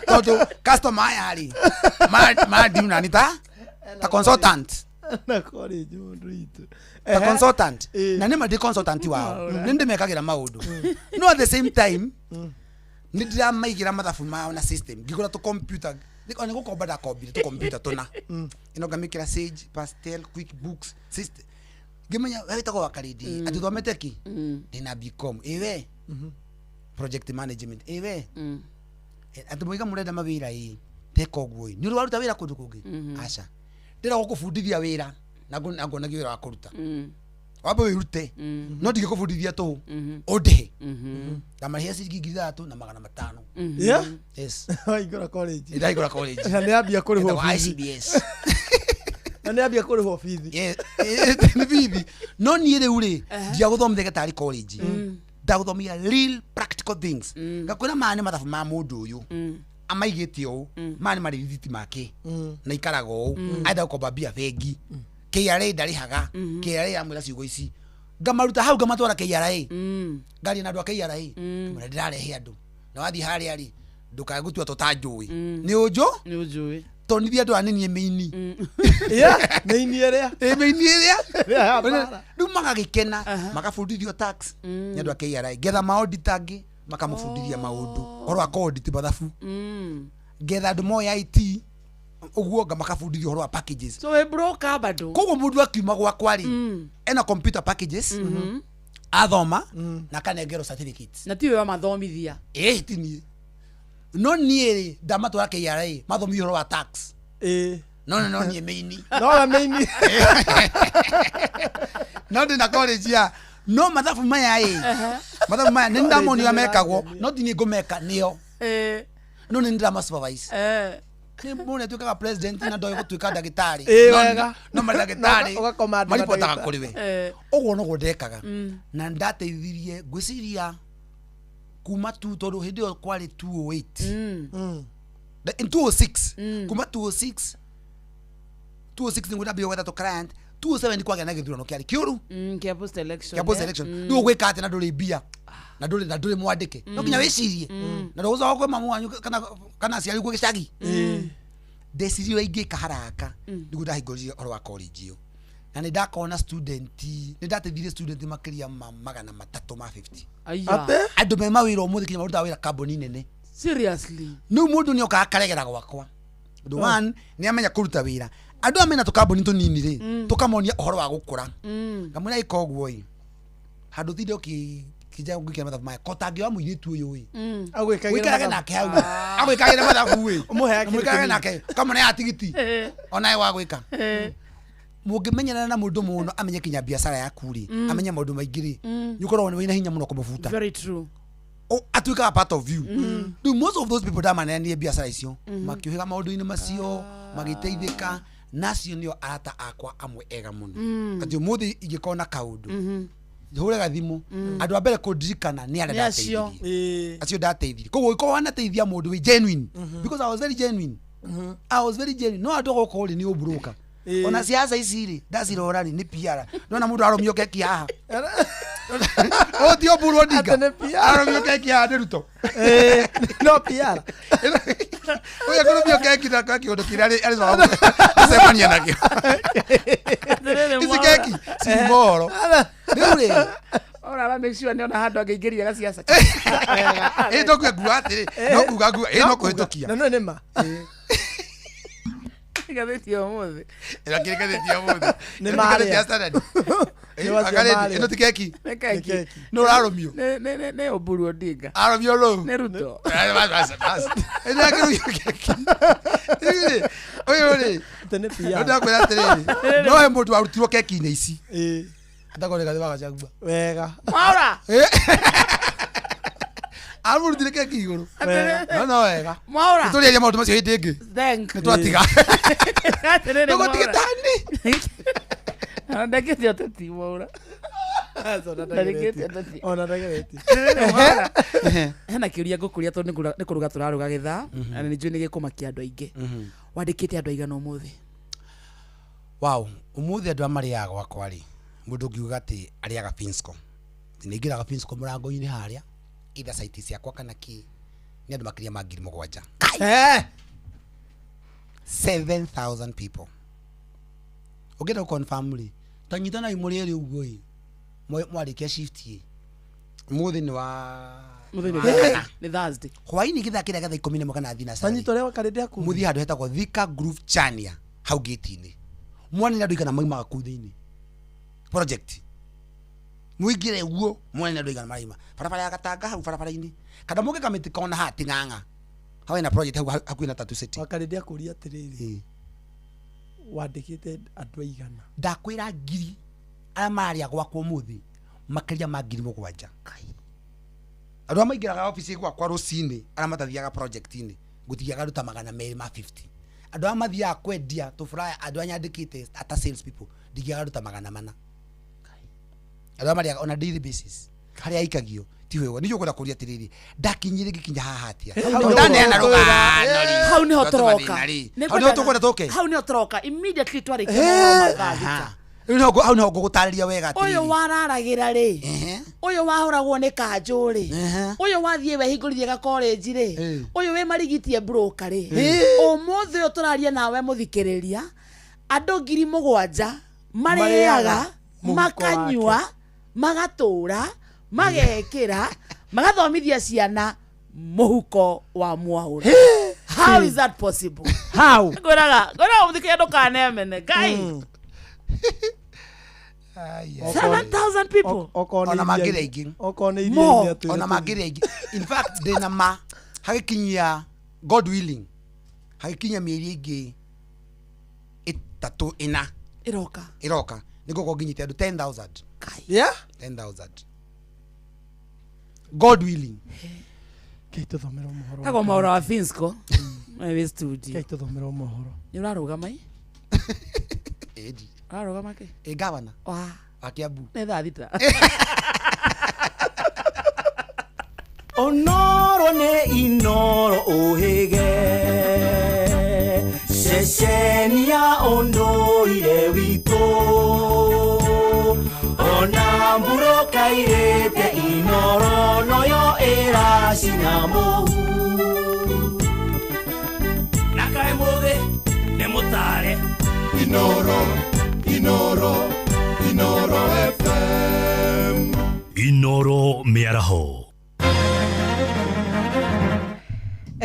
tondu customer yari ma diuna nita ta consultant na college mundu itu ta consultant na ni ma di consultant wao ninde mekagira maundu no at the same time nidira maigira mathafu mao na system ngigura to computer niko ngukomba da computer tuna ino ngamikira Sage, Pastel, QuickBooks system ngimenya wetako wakaridi atithomete ki ndina BCom ewe project management ewe atumoiga murenda mawira ii teko guoi ni waruta wira kundu kungi acha ndira gukufundithia wira nago na wira wa kuruta wabo wirute no ndige kufundithia to odihe ndamarihia ciringi 3,000 na 500 yes waigura college ndaigura college na niambia kurihwo ICBS na niambia kurihwo fithi ni bibi no ni ire uri dia guthomithia tari college ndaguthomia real practical things ngakwira mane mathafu ma mundu uyu amaigite o mane mari rithiti make na ikarago aida ko babia bengi KRA ndarihaga KRA amwira ciugo ici ngamaruta hau ngamatwara KRA ngari na andu a KRA mwana ndirarehe andu na wathi hari ari ndukagutua tutanjui ni unjui tonithia andu anini meini meini eria riu magagikena makabundithio tax ni andu a KRA getha maauditangi makamufundithia maundu horo wa audit mathabu getha andu moya IT uguo ngamakabundithio horo wa packages so we broker bado koguo mundu akiuma gwakwa ri ena computer packages athoma na kanengero certificates na tiwe wa mathomithia tinie no niĩ ndamatwara KRA mathomithio horo wa tax no nie meini no meini no ndina college ya no mathabu maya mathabu maya nĩ ndamonio mekagwo no tinie ngũmeka nĩo no nĩ ndĩrama supervise mune tuikaga president na ndoyo gutuika ndagitari no mandagitari maripota kuriwe uguo no gundekaga na ndateithirie gwiciria kuma tu tondu hindi yo kwari 208 in 206 kuma 206 ninguda bio wetha to client 207 kwagya na githurano kiari kiuru kia post election no gwika ati na nduri bia na nduri mwandike no kinya wicirie na ndoza wakwe mamu wanyu kana ciari gwe gicagi decision ingika haraka niguo ndahingũrire horo wa college iyo na nĩ ndakona student nĩ ndateithirie student makiria magana 350 andũ me mawĩra ũmũthĩ kinya marutaga wĩra kambuni nene seriously no mũndũ nĩ okaga karegera gwakwa ũndũ one nĩ amenya kũruta wĩra andũ amena tũkambuni tũnini rĩ tũkamonia ũhoro wa gũkũra ngamwĩra ika ũguo ĩ handũ thinde kijana ngikira mathabu maya kotangi wa mũirĩtu ũyũ ĩ agwĩkagĩra nake hau agwĩkagĩra mathabu ĩ mũhekagĩra nake kama nĩ atigiti onaye wa gwĩka mũngĩmenyana na mũndũ mũno amenye kinya biacara yaku rĩ amenye maũndũ maingĩ rĩ nĩũkoragwo nĩ wĩna hinya mũno kũmũbuta very true atuĩkaga part of you most of those people ndamanenie biacara icio makĩũhĩga maũndũ-inĩ macio magĩteithĩka nacio nĩo arata akwa amwe ega mũno atĩ ũmũthĩ ingĩkorwo na kaũndũ hũrega thimũ andũ a mbere kũndirikana nĩ arĩa ndateithirie acio ndateithirie koguo ĩkorwo wanateithia mũndũ wĩ genuine because I was very genuine no andũ gũkorwo rĩ nĩ ũmbroka ona siasa ici rĩ ndacirora rĩ nĩ PR ndona mũndũ aromio keki haha o ti ũmbũrwo ndinga aromio keki haha nĩ Ruto no PR oya aromio keki na keki ũndũ kĩrĩa arĩ sababu acemania nakĩo ici keki si moro rĩu ora make sure nĩona handũ angĩingĩria gaciaca ndokuga ngua atĩrĩ no kuga ngua no kũhĩtũkia no nĩ ma gathĩti ũmũthĩ ĩrakĩrĩ gathĩti ũmũthĩ nĩ marĩa standard ĩno ti keki no ũrarũmio nĩ ũmburu Odinga arũmio rũu nĩ Ruto ĩrakĩrũmio keki ũyũ rĩ tene PR ndakwĩra atĩrĩrĩ no he mũndũ warutirwo keki-inĩ ici atagore gathi bagacagua wega Maura arurutire keki igũrũ no wega Maura tũrĩaria maũndũ macio hĩndĩ ĩngĩ thank nĩ twatiga tũgũtigĩtani ndagĩte ũteti Maura ona ndagereti hena kĩũria ngũkũria tondũ nĩ kũruga tũraruga gĩthaa na nĩ njũĩ nĩ gĩkũmakia andũ aingĩ wandĩkĩte andũ aigana ũmũthĩ wow ũmũthĩ andũ amarĩaga gwakwa rĩ mũndũ ngiuga atĩ arĩaga Finsco nĩ ingĩraga Finsco mũrango-inĩ harĩa either site ciakwa kana kĩ nĩ andũ makĩria ma 7,000 7,000 people ũngĩenda gũconfirm rĩ tanyitana imũrĩ ĩrĩ ũguo ĩ mwarĩkia shift ĩ mũthĩ nĩ wa nĩ Thursday hwainĩ gĩthaa kĩrĩa gĩthaa 11 kana thina tanyito rĩa kalenda yaku mũthĩ handũ hetagwo Thika Groove Chania hau gate-inĩ mwana nĩ andũ igana maimaga kũu thĩinĩ project muingire uguo mwana nĩ andũ igana marima barabara ya Gatanga hau barabara-inĩ kana mũngĩ kamĩtĩ kona haha Ting'ang'a hau ina project hau hakuhĩ na Tatu City kalenda yaku ria atĩrĩrĩ wandĩkĩte andũ aigana ndakwĩra ngiri arĩa marĩa gwakwa ũmũthĩ makĩria ma 7,000 andũ arĩa maingĩraga ofici gwakwa rũcinĩ arĩa matathiaga project-inĩ ngũthiaga ruta 250 andũ arĩa mathiaga kwendia tũbũraya andũ arĩa nyandĩkĩte ata sales people ndigĩaga ruta 400 andũ arĩa marĩaga on a daily basis harĩa aikagio ti wega nĩ ũkwenda kũria atĩrĩrĩ ndakinyire gĩkinya haha atia ndaneana rũgano hau nĩho tũroka hau nĩho tũkwenda tũke hau nĩho tũroka immediately twarĩkia mathaa hau no ngũgũtarĩria wega atĩrĩrĩ. Ũyũ wararagira rĩ, ũyũ wahũragwo nĩ kanjũ rĩ, ũyũ wathiĩ wehingũrithie gakorenji rĩ, ũyũ wĩ marigitie broker rĩ, ũmũthĩ ũyũ tũraria nawe mũthikĩrĩria, andũ 7,000 marĩaga makanyua magatũra magekĩra magathomithia ciana mũhuko wa Mwaũra. How is that possible? How? Ngwĩraga mũthikĩrĩria ndũkanemene Ngai. 7,000 people. Ona mangĩrĩ aingĩ. Ona mangĩrĩ aingĩ. In fact ndĩna ma hagĩkinyia God willing hagĩkinyia mĩeri ĩngĩ 3-4 iroka nĩgũkorwo nginyĩte andũ 10,000. Yeah? 10,000. God willing. Keituthomera mohoro. Kago Mwaũra wa Finsco. Maybe studio. Keituthomera mohoro. Nĩũrarũgama ĩ? Edi. Arũgama kĩ? Gavana. Wa Kiambu. nĩ thaa thita. Onoro ne inoro ohege Sheshenia ondoire wito Ona mburo kairete inoro noyo era sinamohu Nakae muge nemutare Inoro FM Inoro miaraho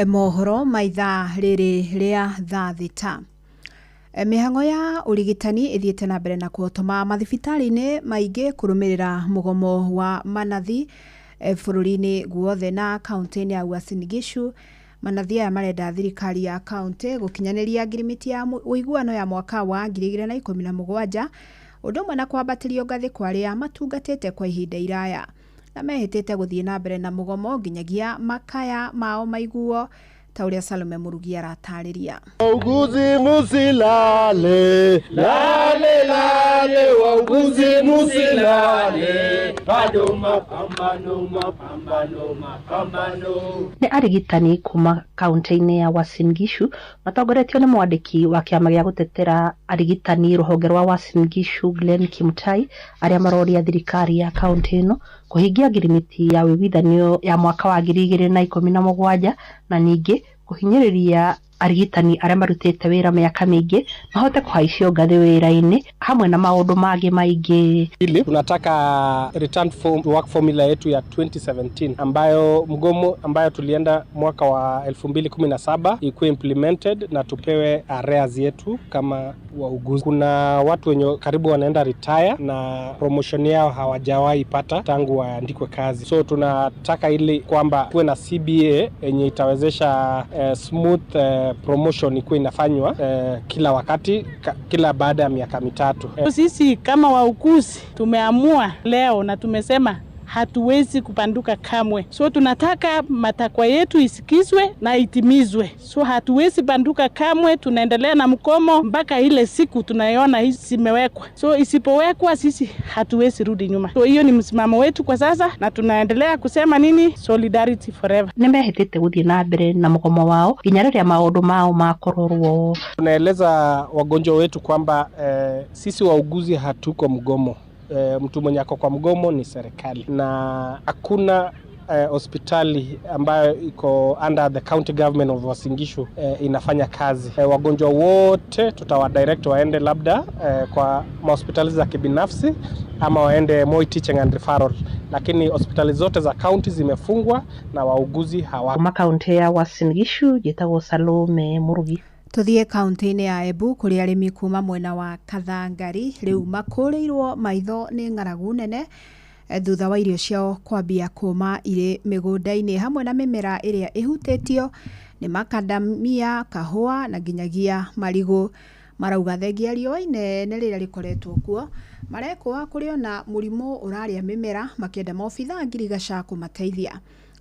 Mohoro maitha rĩrĩ rĩa thaa thita. Mĩhang'o ya ũrigitani ĩthiĩte na mbere na kũhotoma mathibitarĩ-inĩ maingĩ kũrũmĩrĩra mũgomo wa manathi bũrũri-inĩ guothe na kaunti-inĩ ya Uasin Gishu. Manathi aya marenda thirikari ya kaunti gũkinyanĩria ngirimiti ya ũiguano ya mwaka wa 2017 ũndũ ũmwe na kwambatĩrio ngathĩ kwa arĩa matungatĩte kwa ihinda iraya. Na mehĩtĩte gũthiĩ na mbere na mũgomo nginyagia makaya mao maiguo ta ũrĩa Salome Murugi aratarĩria. Wauguzi musilale, lale, wauguzi musilale, bado mapambano. Nĩ arigitani kuma kaunti-inĩ ya Uasin Gishu matongoretio nĩ mwandĩki wa kĩama gĩa gũtetera arigitani rũhonge rwa Uasin Gishu Glenn Kimtai arĩa maroria thirikari ya kaunti ĩno kũhingia ngirimiti ya wĩiguithanio ya mwaka wa 2017 na ningĩ kuhinyĩrĩria arigitani arĩa marutĩte wĩra mĩaka mĩingĩ mahote kũhaicio ngathĩ wĩra-inĩ hamwe na maũndũ mangĩ maingĩ. Hili tunataka return work formula yetu ya 2017 ambayo mgomo ambayo tulienda mwaka wa 2017 ikuwe implemented na tupewe arrears yetu kama wauguzi. Kuna watu wenye karibu wanaenda retire na promotion yao hawajawahi pata tangu waandikwe kazi. So tunataka ili kwamba tuwe na CBA yenye itawezesha smooth promotion ikuwe inafanywa kila wakati kila baada ya miaka 3. Sisi kama wauguzi tumeamua leo na tumesema hatuwezi kupanduka kamwe. So tunataka matakwa yetu isikizwe na itimizwe. So hatuwezi panduka kamwe, tunaendelea na mkomo mpaka ile siku tunaiona hizi zimewekwa. So isipowekwa sisi hatuwezi rudi nyuma. So hiyo ni msimamo wetu kwa sasa na tunaendelea kusema nini? Solidarity forever. Nimehitite gũthiĩ na mbere na mgomo wao nginya rĩrĩa maũndũ mao makororwo. Tunaeleza wagonjwa wetu kwamba sisi wauguzi hatuko mgomo. Mtu mwenye ako kwa mgomo ni serikali na hakuna hospitali ambayo iko under the county government of Uasin Gishu inafanya kazi. Wagonjwa wote tutawadirect waende labda kwa hospitali za kibinafsi ama waende Moi Teaching and Referral, lakini hospitali zote za county zimefungwa na wauguzi hawa. Kuma kaunti ya Uasin Gishu njĩtagwo Salome Murugi. Tuthiĩ kaunti-inĩ ya Embu kũrĩa arĩmi kuma mwena wa Kathangari rĩu makũrĩirwo maitho nĩ ng'aragu nene thutha wa irio ciao kwambia kũma irĩ mĩgũnda-inĩ hamwe na mĩmera ĩrĩa ĩhutĩtio nĩ makadamia, kahũa na nginyagia marigũ. Marauga thengia riũa inene rĩrĩa rĩkoretwo kuo marekwo kũrĩ ona mũrimũ ũrarĩa mĩmera makĩenda maobitha ngirigaca kũmateithia.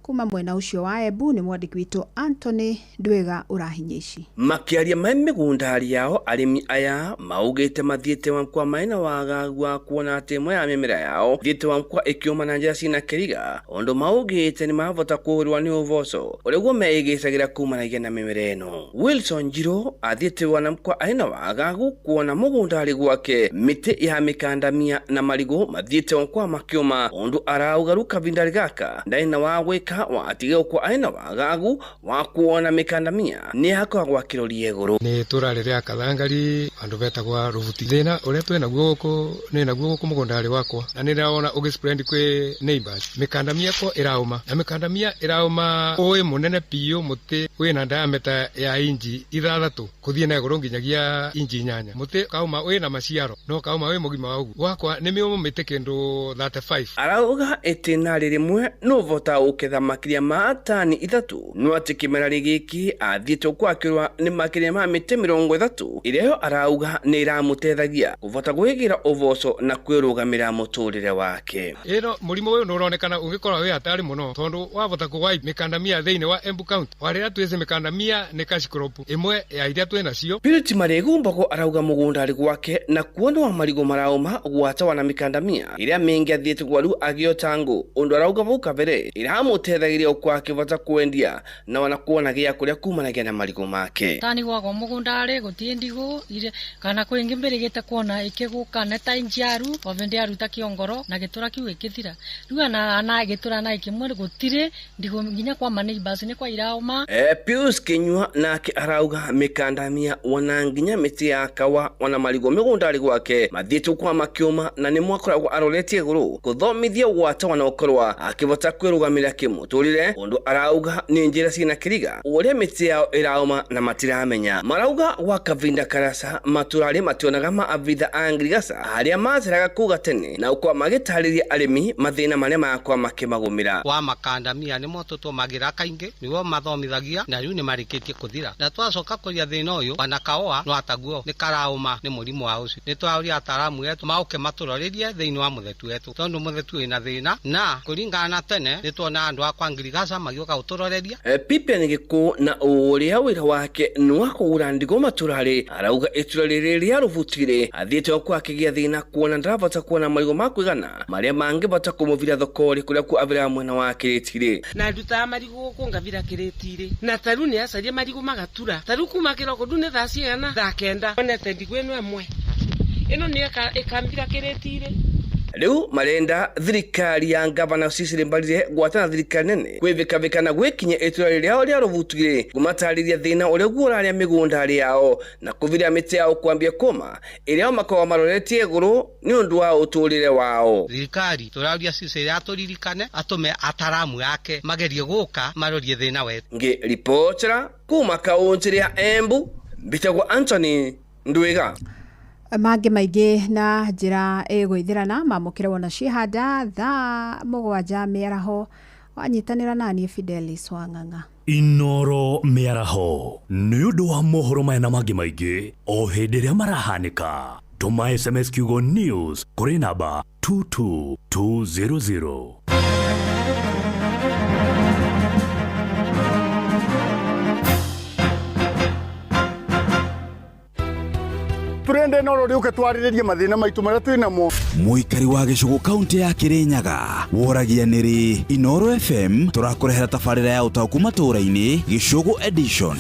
kuma mwena ucio wa Embu ni mwandiki witũ Anthony Ndwega urahinyeci. Makiaria ma migundari yao arimi aya maugite mathiete wa kwa maina wagagwa kuona ati mwe ya mimera yao thiete wa kwa ikiuma na njira cina kiriga ondo maugite ni mavota kuhurwa ni uvoco ureguo meigicagira kumanagia na mimera eno. Wilson Jiro athiete wana kwa aina wagagu kuona mugundari gwake miti ya mikandamia na marigo mathiete wa kwa makiuma ondo araugaruka vindari gaka ndaina wagwika wa atige kwa aina wagagu wa kuona mikandamia ni hako gwa kirori eguru ni turarire akathangari andu betagwa rubuti thina uria twe naguo guku ni naguo guku mugundari wakwa na ni raona ugispread kwi neighbors mikandamia ko irauma na mikandamia irauma oe munene piyo muti wina diameter ya inji 6 kuthie na iguru nginyagia inji 8 muti kauma wina maciaro no kauma we mugima wagu wakwa ni miumu mite kindu 35 arauga etinari rimwe no vota uketha makiria ma tani 3 no ati kimera giki athiete kwakirwa ni makiria ma mite 30 irio arauga ni iramutethagia kuvota gwigira uvoco na kwirugamira muturire wake. Ino murimo uyu nuronekana ungikora we atari muno tondu wavota kuwai mikandamia thiini wa Embu County warira twese mikandamia ni cash crop imwe ya iria twina cio. Piloti Marigumbago arauga mugundari gwake na kuona wa marigo marauma gwatawa na mikandamia iria mingi athiete gwaru agiotangu undu arauga vuka vere iramutethagiria kwa kivota kwendia na wana kuona gia kuria kumanagia na marigo make. Tani gwako mugundari gutie ndigo ire kana kwingi mbirigite kuona ikiguka na ta injiaru ovende aruta kiongoro na gitura kiu ikithira riu ana gitura na ikimwe gutire ndigo nginya kwa maneighbors ni kwa irauma. Pius Kinyua nake arauga mikandamia wana nginya miti ya kawa wana marigo migundari gwake mathiete kwa makiuma na ni mwakoragwo aroretie iguru kuthomithia gwata wana ukorwa akivota kwirugamira kimuturire undu arauga ni njira cina kiriga uria miti yao irauma na matiramenya. Marauga wa Kavinda Karasa maturari mationaga ma avitha angirigasa haria maziraga kuga tene na ukwa magitariria arimi mathina maria makwa makimagumira. Wa makandamia ni mototo magira kaingi niwo mathomithagia na riu ni marikitie kuthira na twacoka kuria thina uyu wanakaoa no ataguo ni karauma ni murimu wa ucio ni twauri ataramu yetu mauke maturoririe thiini wa muthetu wetu tondu muthetu ina thina na kuringana tene ni tuona andu akwa ngirigasa magioka uturoreria. Pipe ni giku na uria wira wake nuwa kugura ndigo maturari arauga iturarire ria ruvutire athiete kwa kigia thina kuona ndravota kuona marigo makwigana maria mangi bata kumuvira thokori kuria ku avira mwena wa kiritire na nduta marigo kungavira kiritire na taru ni acaria marigo magatura taru kuma kiroko ndune thaciana thakenda onete ndigwenu emwe ino ni ikambira kiritire. Riu marenda thirikari ya Governor Cecily Mbarire gwatana thirikari nene kwivika gwikinya iturari riao ria ruvutire kumatariria thina uria guoraria migundari yao na kuviria miti yao kwambia koma iria makoa maroretie iguru ni undu wa uturire wao. Thirikari turaria Cecily aturirikane atume ataramu yake magerie guka marorie thina wetu. Ngi reportera kuma kaunti ya Embu bitagwa Anthony Ndwega. Mange maingĩ na njĩra ĩgũithĩrana mamũkĩre wona cihanda thaa 7 mĩaraho wanyitanĩra naniĩ Fidelis Wang'ang'a. Inoro mĩaraho nĩ ũndũ wa mohoro maya na mangĩ maingĩ o hĩndĩ ĩrĩa marahanĩka tũma SMS kiugo news kũrĩ namba 22200. turende no ruriuke twariririe mathina maitu maria twinamo. Muikari wa Gicugu kaunti ya Kirinyaga woragia niri Inoro FM turakurehera tabarira ya utauku matura-ini Gicugu edition.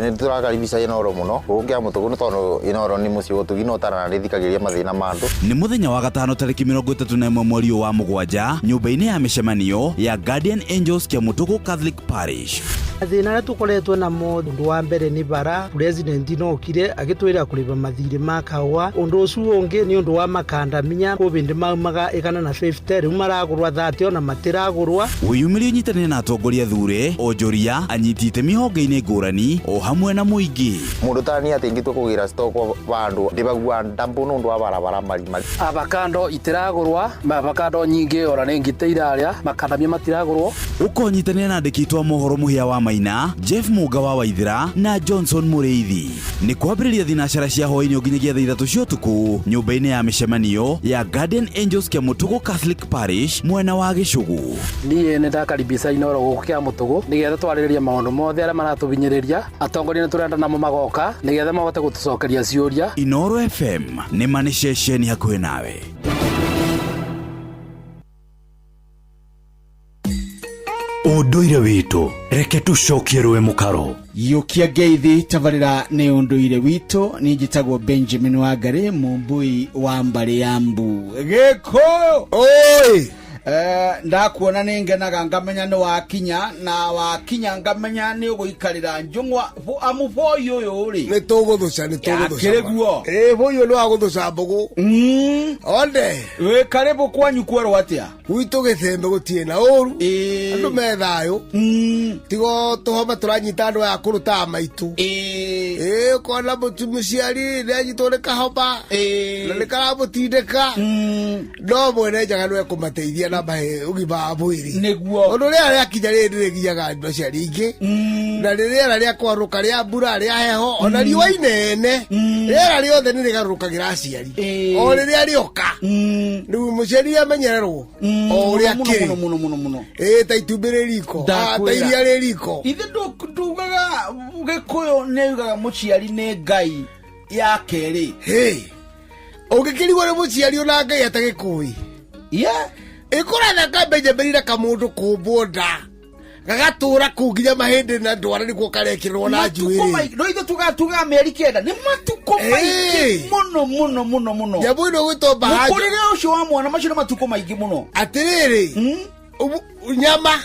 Ni turakaribisha Inoro muno ungia mutugu tondu Inoro ni muci utugino taranarithikagiria mathina mandu. Ni muthenya wa gatano tariki 31 mweri wa mugwanja nyumba-ini ya micemanio ya Guardian Angels kia Mutugu Catholic Parish. Thina na tukoretwo na mundu wa mbere ni bara president no kire agitwira kuriba mathire makawa undu ucu ungi ni undu wa makandamia kubindi maumaga igana na 50 riu maragurwa 30 ona matiragurwa. Uyumirio nyitanire na atongoria thure onjoria anyitite mihonge-ini ngurani o hamwe na muingi. Mundu tani ati ngitwe kugira stock bandu ndibagua ndambu nundu wa barabara marima. Avocado itiragurwa, avocado nyingi ora ni ngiteira aria makandamia matiragurwo. Ukonyitanira na ndikitwa mohoro muhia wa Maina, Jeff Muga wa Waithira na Johnson Mureithi. Ni kwambiriria thinashara cia hoini nginyagia thaa 3 cia utuku nyumba-ini ya mishemanio ya Guardian Angels kia Mutugu Catholic Parish mwena wa Gicugu. Niĩ nĩ ndakaribisa Inoro gũkũ kia Mutugu nigetha twarĩrĩria maũndũ mothe arĩa maratũvinyereria atongoria nĩ tũrenda namo magoka nigetha mahote gũtũcokeria ciũria. Inoro FM nĩ mani ceceni hakuhĩ nawe. Unduire witu reke tucokie rwe mukaro yukia ngeithi tabarira ni unduire witu ni njitagwo Benjamin Wangari mumbui wa mbari ya Mbu giko oi ndakuona ningenaga ngamenya ni wakinya na wakinya ngamenya ni uguikarira njungwa amuboyo uyu ri ni tuguthuca kireguo boyo no aguthuca mbugu onde we karibu kwanyu kwero atia gwitu githembe gutie na uru andu methayo tigo tuhoma turanyita andu ya kuruta maitu kona mutumuciari nanyitwo ni kahoma na ni karamutindika no mwene njaga nwe kumateithia na bahe ugima mwiri niguo undu ria ria kinya ri ndigiyaga andu cia ringi na riria ria kwaruka ria mbura ria heho ona riwa inene riera riothe ni rigarukagira aciari o riria rioka riu muciari amenyererwo o ria kiri muno ta itumbire riko ta iria ri riko ithe ndugaga gikuyo neugaga muciari ni ngai ya keri ungikirigwo ni muciari ona ngai atagikui ikuratha kambeje berira kamundu kumbonda gagatura kunginya mahindi na ndwara niguo karekirwo na njuiri no ithe tugatuga meri kenda ni matuko maingi muno nyamu ino gwitomba haja mukurire ucio wa mwana macio ni matuko maingi muno atiriri nyama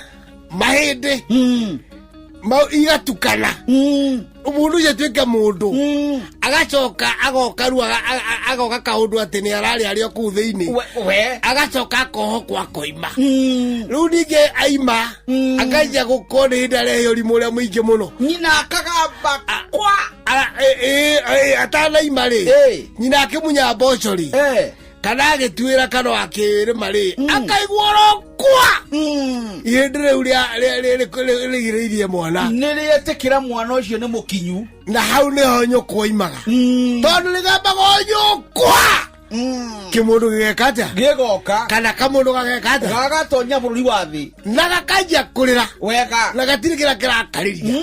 mahindi igatukana umundu je twika mundu agacoka agoka ru agoka kaundu ati ni arari ario ku thiini agacoka koho kwa koima riu ninge aima akaja gukoni hindare yo rimuria muingi muno nyina akagamba kwa atana imari nyina akimunya bochori kana agitwira kana akirima ri akaigworo kwa ihindire uria rigiriirie mwana nirietikira mwana ucio ni mukinyu na hau niho nyoko imaga tondu rigambaga nyokwa kimundu gigekata gigoka kana kamundu gagekata gagatonya bururi wa thi na gakanja kurira wega na gatirikira kirakariria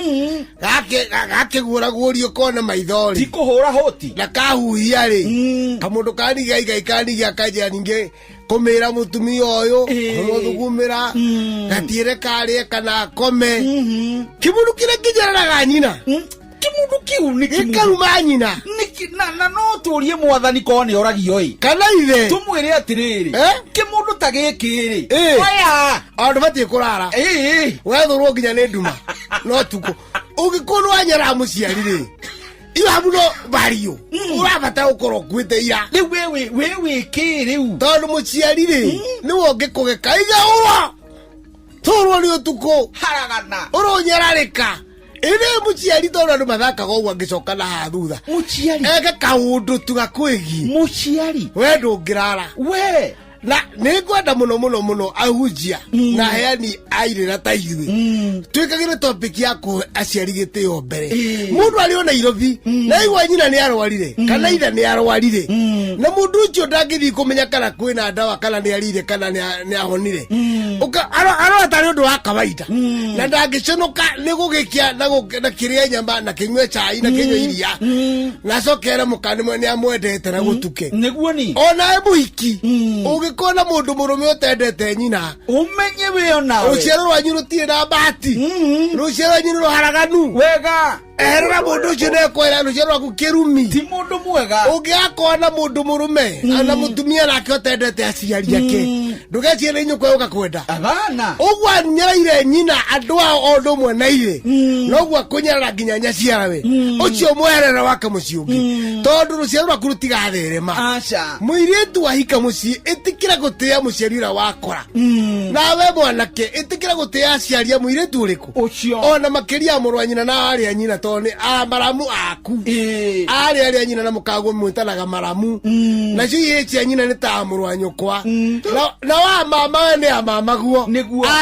gakigura gurio kona maithori ti kuhura hoti na kahuhia ri kamundu kani gaikai akaja ninge komera mutumia uyu thugumira gatire kare kana kome kimundu kire kijereraga nyina kimundu kiu ni kikaruma nyina na no turie mwathani kone oragio i kana ithe tumwire atiriri kimundu ta gikiri oya andu batie kurara wethurwo nginya ni nduma no tuko ugikunu anyara muciari ri iyo hamuno bario urabata ukoro kwite ira ni wewe kiriu tondu muciari ri ni wonge kugeka iga turwo ni utuko haragana uronyararika ine muciari tondu andu mathakaga uguo angicoka na hathutha muciari ege kaundu tugakwigi muciari we ndungirara we na ningwenda muno ahunjia na heani airira ta ithui twikagire topic ya ku aciari gitio mbere mundu ari o Nairobi na igwa nyina ni arwarire kana ithe ni arwarire na mundu ucio ndangithi kumenya kana kwina ndawa kana ni arire kana ni ahonire aro atari undu wa kawaida na ndangiconoka ni gugikia na kiria nyamba na kinywe chai na kinywe iria na cokere mukani mwe ni amwendete na gutuke niguo ni ona emuhiki kona mundu murume utendete nyina umenye we ona ruciaro rwanyu rutire na bahati ruciaro rwanyu ruharaganu wega erera mundu ucio nekwera ruciaro rwaku kirumi ti mundu mwega ungiakona mundu murume ana mutumia nake utendete aciari ake ndugecie ni nyukwa ugakwenda abana ugwa nyaraire nyina andu ao ondu mwe na ire nogwa kunyara nginya nyaciara we ucio mwerera wake muciungi tondu ruciaro rwaku rutigatherema aca muiritu wahika mucii itikira gutia muciari ura wakora nawe mwanake itikira gutia aciaria muiritu uriku ucio ona makiria murwa nyina na aria nyina toni maramu aku ari nyina na mukago mwitanaga maramu na cio ihĩtia nyina nĩ ta mũrũ wa nyũkwa na wa mama nĩ a mama guo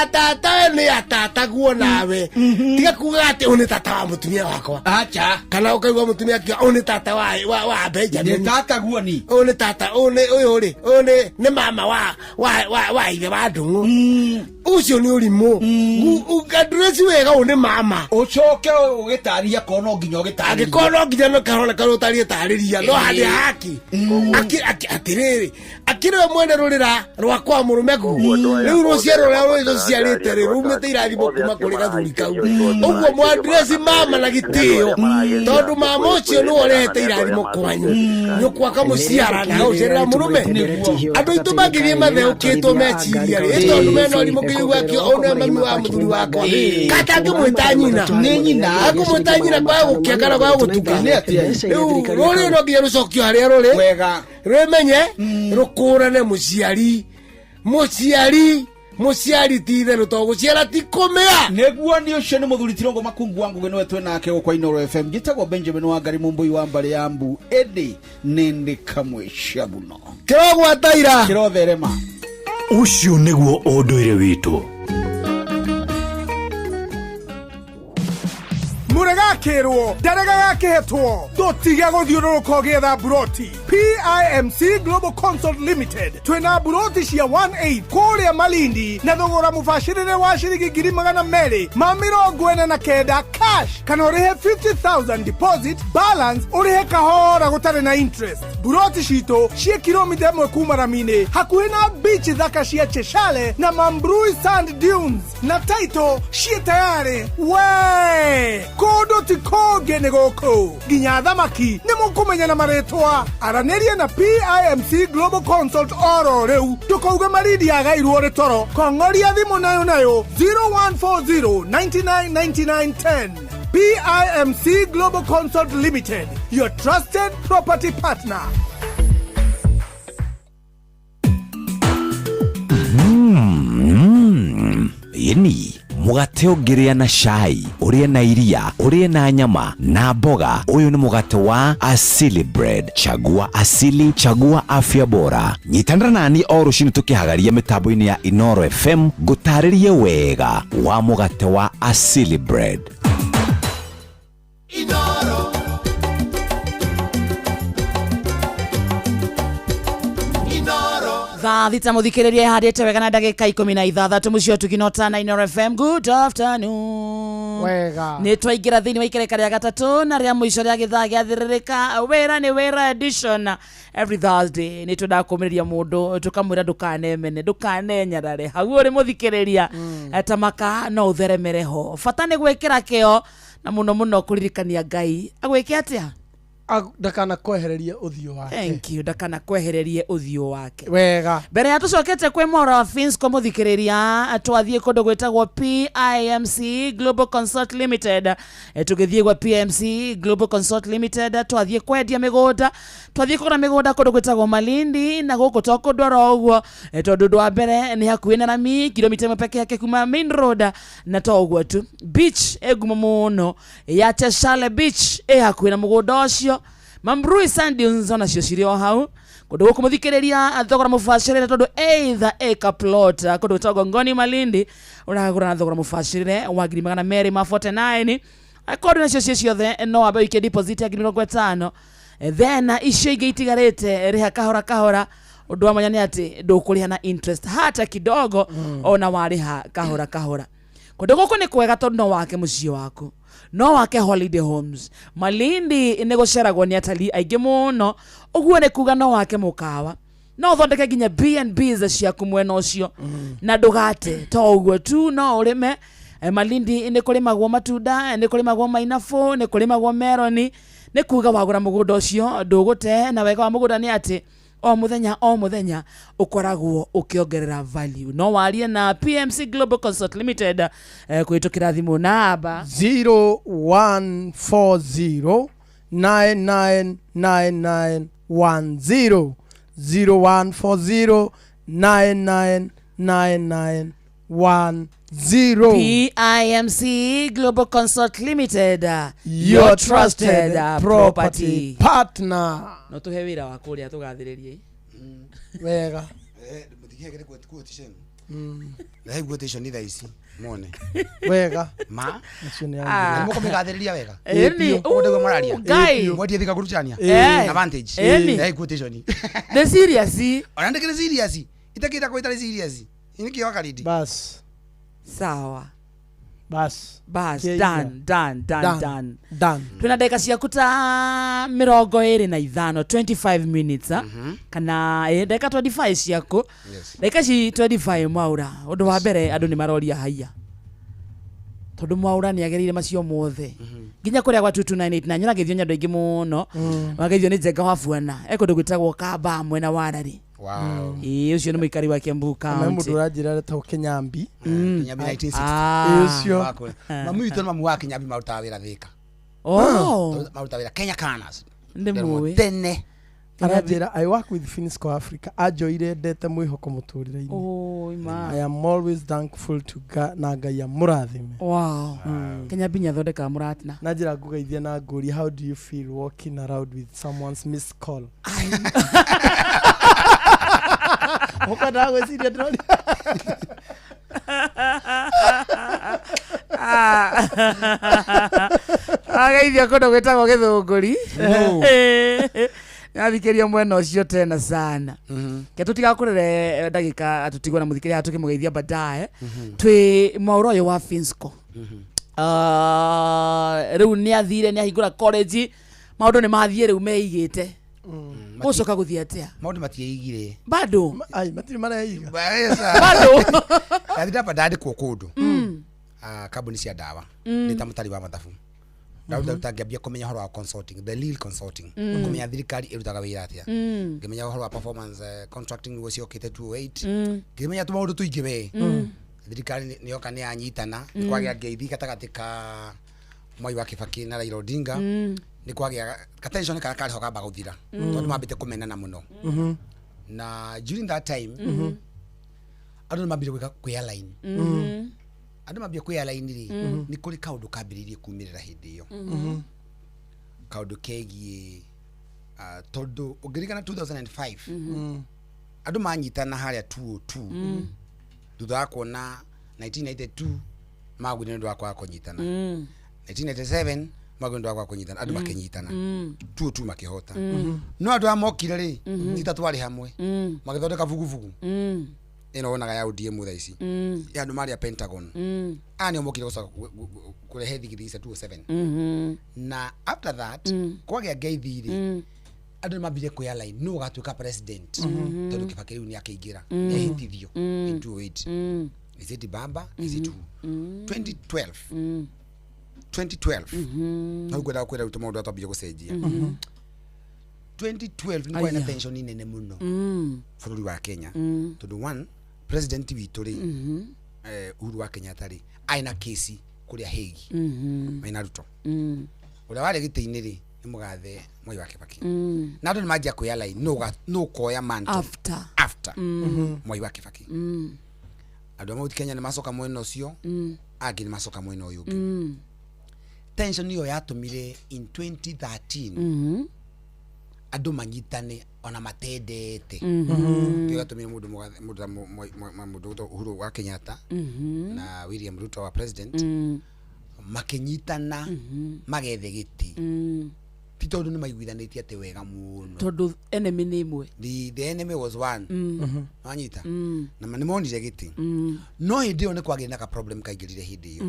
atata nĩ atata guo nawe tiga kuga atĩ ũnĩ tata wa mũtumia wakwa acha kana ũkaigua mũtumia akiuga ũnĩ tata wa Benjamin nĩ tata guo ni ũnĩ tata ũyũ nĩ mama wa ithe wa ndũng'ũ ucio nĩ ũrimũ ukandureci wega ũnĩ mama ũcoke ũgĩtarĩria korwo no nginya ũgĩtarĩria angĩkorwo no nginya no karoneka ũtarĩrie tarĩria no handĩ haki atĩrĩrĩ akĩrĩ mwene rũrĩra rwakwa mũrũme gu rĩu rũciaro rũrĩa rũciarĩte rĩ rumĩte irathimo kuma kũrĩ gathuri kau ũguo mwandresi mama na gĩtĩo tondũ mama ũcio nĩwe ũrehete irathimo kwanyu nyũkwa kamũciara na gũcerera mũrũme andũ aitũ mangĩthiĩ matheũkĩtwo meciria rĩ tondũ mena ũrimũ ngĩigua kĩo one mami wa mũthuri wakwa katangĩmwĩta nyina nĩ nyina akũmwĩta nyina kwa gũkia kana kwa gũtuka rĩu rũrĩ no nginya rũcokio harĩa rũrĩ wega rwĩmenye rũkũrane mũciari ti itherũ to gũciara ti kũmĩa nĩguo nĩ ũcio nĩ mũthuri Tirongo Makungu wangu gĩno twĩ nake gũkwa Inooro FM gĩtagwo Benjamin Wangari Mũmbui wa Mbale ya Mbu ĩndĩ nĩ kamwe cabuno kĩrogwataira kĩrotherema ũcio nĩguo ũndũire witũ muregakirwo ndaregagakĩhetwo tũtige gũthiũrũrũka ũgĩetha buroti PIMC Global Consult Limited twĩna buroti cia 1/8 kũrĩa Malindi na thogora mũbacĩrĩre wa ciringi 249 cash kana ũrĩhe 50,000 deposit balance ũrĩhe kahora gũtarĩ na interest buroti citũ ciĩ kilomita 1 kuma Ramini hakuhĩ na beach thaka cia Cheshale na Mambrui Sand Dunes na title ciĩ tayari we kodo ti koge nĩ gũkũ nginya thamaki nĩ mũkũmenya na marĩtwa aranĩria na PIMC Global Consult oro rĩu tũkauga Malindi agairwo rĩ toro kong'oria thimũ nayo 0140 999910 PIMC Global Consult Limited, your trusted property partner. Yeni mugate ũngĩrĩa na cai ũrĩe na iria ũrĩe na nyama na mboga ũyũ nĩ mugate wa Asili Bread chagua asili chagua afya bora nyitanĩra nani o rũciinĩ tũkĩhagaria mĩtambo-inĩ ya Inooro FM gũtarĩrie wega wa mugate wa Asili Bread Inooro thaa thita mũthikĩrĩria handĩte wega na ndagĩka 16 mũcio tukinota na Inooro FM good afternoon wega nĩ twaingĩra thĩinĩ wa ikereka rĩa gatatũ na rĩa mũico rĩa gĩthaa gĩathĩrĩrĩka wĩra nĩ wĩra edition every Thursday nĩ tũndakũmĩrĩria mũndũ tũkamwĩra ndũkanemene ndũkanenyarare hau ũrĩ mũthikĩrĩria tamaka no ũtheremere ho bata nĩ gwĩkĩra kĩo na mũno kũririkania Ngai agwĩke atĩa ndakana kwehereria ũthiũ wake thank you ndakana kwehererie ũthiũ wake wega mbere ya tũcokete kwĩ Mora wa Finsco mũthikĩrĩria twathiĩ kũndũ gwĩtagwo PIMC Global Consult Limited tũgĩthiĩ gwa PIMC Global Consult Limited twathiĩ kwendia mĩgũnda twathiĩ kũgũra mĩgũnda kũndũ gwĩtagwo Malindi na gũkũ to kũndũ oro ũguo tondũ ũndũ wa mbere nĩ hakuhĩ na Rami kilomita 1 peke yake kuma main road na to ũguo tu beach ngumo mũno ya Cheshale Beach hakuhĩ na mũgũnda ũcio Mambrui Sand Dunes ona cio cirĩ o hau kũndũ gũkũ mũthikĩrĩria thogora mũbacĩrĩre tondũ either acre plot kũndũ gwĩtagwo Ngoni Malindi ũragũra na thogora mũbacĩrĩre wa 249 akorwo nacio ciothe no wambe wĩkie deposit ya 50,000 then icio ingĩ itigarĩte rĩha kahora ũndũ wa mwanya nĩ atĩ ndũkũrĩha na interest hata kidogo ona warĩha kahora kũndũ gũkũ nĩ kwega tondũ no wake mũciĩ waku no wake holiday homes Malindi nĩ gũceragwo nĩ atalii aingĩ mũno ũguo nĩ kuga no wake mũkawa no thondeke nginya B&Bs ciaku mwena ũcio na ndũgate to ũguo tu no ũrĩme Malindi nĩ kũrĩmagwo matunda nĩ kũrĩmagwo mainafũ nĩ kũrĩmagwo meroni nĩ kuga wagũra mũgũnda ũcio ndũgũte na wega wa mũgũnda nĩ atĩ o muthenya ukoragwo ukiongerera value no warie na PIMC Global Consult Limited kuitukira thimu namba 0140 999910 0140 999910 PIMC Global Consult Limited, your trusted property partner. No tuhe wira wa kuria tugathiririe wega muthigegere quotation na he quotation ni thaisi mone wega ma ah muko megathiriria wega eni ndego moraria guy mwati thika kuruchania advantage he quotation the serious ona ndikire serious itakita ko itari serious ini kiwa kalidi bas sawa bas done tuna dakika cia kuta 25 25 minutes kana dakika 25 ciako dakika ci 25 Mwaura undu wa mbere andu ni maroria haiya tondu Mwaura ni agerire macio mothe nginya kuria gwa 2298 na nyona githio nyandu ingi muno magithio ni Njenga wa Fuana ekundu gwitagwo Kamba mwena wa Rari. Wow. Ucio ni muikari wa Kiambu County. Na mundu urajira ta Kinyambi. Kinyambi 1960. Ucio. Mamu itu mamu wa Kinyambi marutawira thika. Oh. Marutawira Kenya Canas. Ndemwe. Tene. Arajira I work with Finisco Africa. Ajoire ndete mwihoko muturire-ini. Oh, ima. I am always thankful to God na Ngai ya murathime. Wow. Kinyambi nyathondeka muratina. Najira ngugeithia na nguri, how do you feel walking around with someone's missed call? Mukada gweciria ndoni ageithia kundu gwitagwo Githunguri nathikiria mwena ucio tena sana ke tutigakurire ndagika atutigwa na muthikiria atukimugeithia baadaye twi Mwaura uyu wa Finsco riu ni athire ni ahingura college maundu ni mathie riu meigite Mucoka guthia atia maundu matiigire bado ai matiri maraiga bado athira badade kokodo kabuni cia dawa ni tamutari wa mathafu Dauda utangambia kumenya horo wa consulting, the legal consulting. Kumenya thirikari irutaga wira atia. Ngimenya horo wa performance contracting ucio kite 208. Ngimenya tu maundu tuingi we. Thirikari ni yoka ni anyitana, ni kwagia ngeithi gatagati ka Mwai wa Kibaki na Raila Odinga. Ni kwagia attention ka kari hoka baguthira. Tondu mambite kumenana muno. Na during that time, andu mambire ku airline. Andu mambia ku airline ri ni kuri kaundu kambiririe kumirira hindi iyo kaundu kegie tondu ungirikana 2005 andu manyitana haria 202 thutha wa kuona 1992 magwire ndu akwa kunyitana 1997 magwire ndu akwa kunyitana andu makinyitana 202 makihota no andu amokire ri itatu ari hamwe magithondeka vuguvugu ino onaga ya ODM tha ici ya andu maria Pentagon ani omokire gucoka kurehe thigithisa 207 na after that kwagia ngeithi andu mambire ku airline no gatuika president tondu Kibaki riu ni akiingira ni hitithio in 208 is it Bamba is it 2012 no gweda kwera utomo ndo atabije gucenjia 2012 ni kwa na tension nene muno bururi wa Kenya tondu one president witu ri Uhuru wa Kenyatta ri aina kesi kuria Hague maina Ruto uria wari giti-ini ri ni mugathe Mwai wa Kibaki na andu ni manjia ku airline no koya manto after Mwai wa Kibaki andu amwe Kenya ni macoka mwena ucio angi ni macoka mwena uyu ungi tension iyo yatumire in 2013 andu manyitane ona matendete tiga tumire mundu Uhuru wa Kenyatta na William Ruto wa president makinyitana magethe giti titondu ni maiguithanitie ati wega muno tondu enemy ni imwe the enemy was one anyita na mani monire giti no hindi yo ni kwagire na ka problem kaigirire hindi yo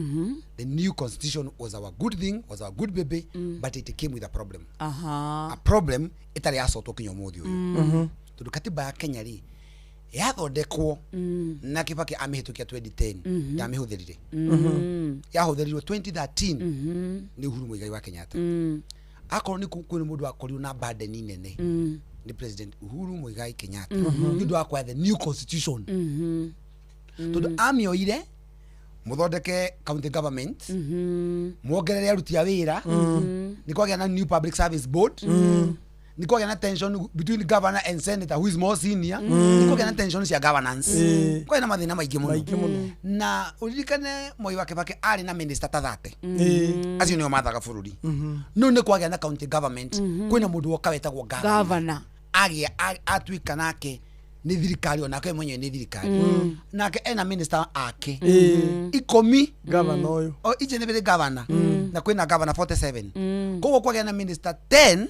the new constitution was our good thing, was our good baby but it came with a problem a problem itari asotwo kinyo muthi uyu tondu katiba ya Kenya ri yathondekwo na Kibaki amihitukia 2010 yamihuthirire yahuthirirwe 2013 ni Uhuru Muigai wa Kenyatta akoro ni kwini mundu akori na burden nene ni president Uhuru Muigai Kenyatta ndu akwa the new constitution tondu amioire muthondeke county government muongerere aruti a wira ni kwagia na new public service board ni kwagĩa na tension between governor and senator who is more senior ni kwagĩa na tension cia governance kwagĩa na mathĩna maingĩ mũno na uririkane Mwai wa Kibaki arĩ na minister ta 30 acio nĩo mathaga bũrũri no nĩ kwagĩa na county government kwĩna mũndũ woka wetagwo governor agĩa atuĩka nake ni thirikari onake mwenye ni thirikari nake ena minister ake 10 governor oyo o ije ne bele governor na kwina governor 47 kogo kwagĩa na minister 10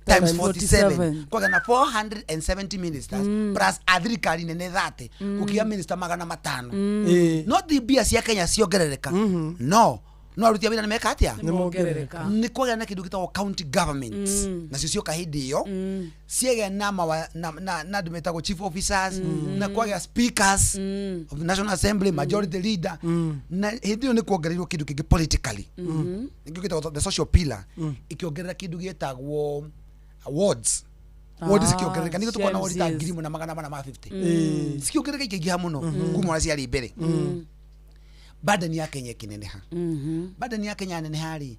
times 47 kwagĩa na 470 ministers plus athirikari nene 30 ukia minister 500 no the bia cia Kenya ciongerereka no aruti wĩra nĩmeka atia nĩmongerereka nĩ kwagĩa na kĩndũ gĩtagwo county governments nacio cioka hĩndĩ ĩyo ciagĩa na andũ metagwo chief officers na kwagĩa speakers of the National Assembly majority leader na hĩndĩ ĩyo nĩ kuongereirwo kĩndũ kĩngĩ politically nĩkĩo gĩtagwo the social pillar ikĩongerera kĩndũ gĩtagwo wards wodi cikĩongerereka nĩ gũtukana wodi ta 1,450 cikĩongerereka ikĩingĩha mũno kuma ciarĩ mbere badani ya Kenya kineneha badani ya Kenya neneha ri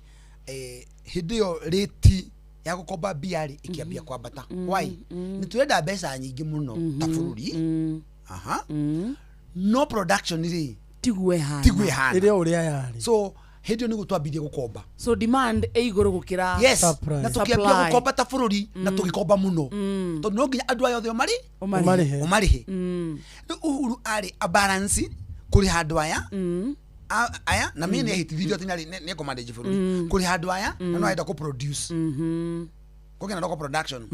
hĩndĩ ĩyo rate ya gũkomba biari ikiambia kwambata why nĩ turenda mbeca nyingĩ mũno ta bũrũri no production ri tigwe hana ĩrĩa ũrĩa yarĩ so hĩndĩ ĩyo nĩ gũtwambirie gũkomba so demand igũrũ gũkĩra yes na tũkĩambia gũkomba ta bũrũri na tũgĩkomba mũno tondũ no nginya andũ aya othe ũmarĩhe Uhuru arĩ a balance kuri handũ aya na mimi nĩahitithirio atĩ nĩ commandage bũrũri kuri handũ aya na no aenda ku produce kũgĩa na local production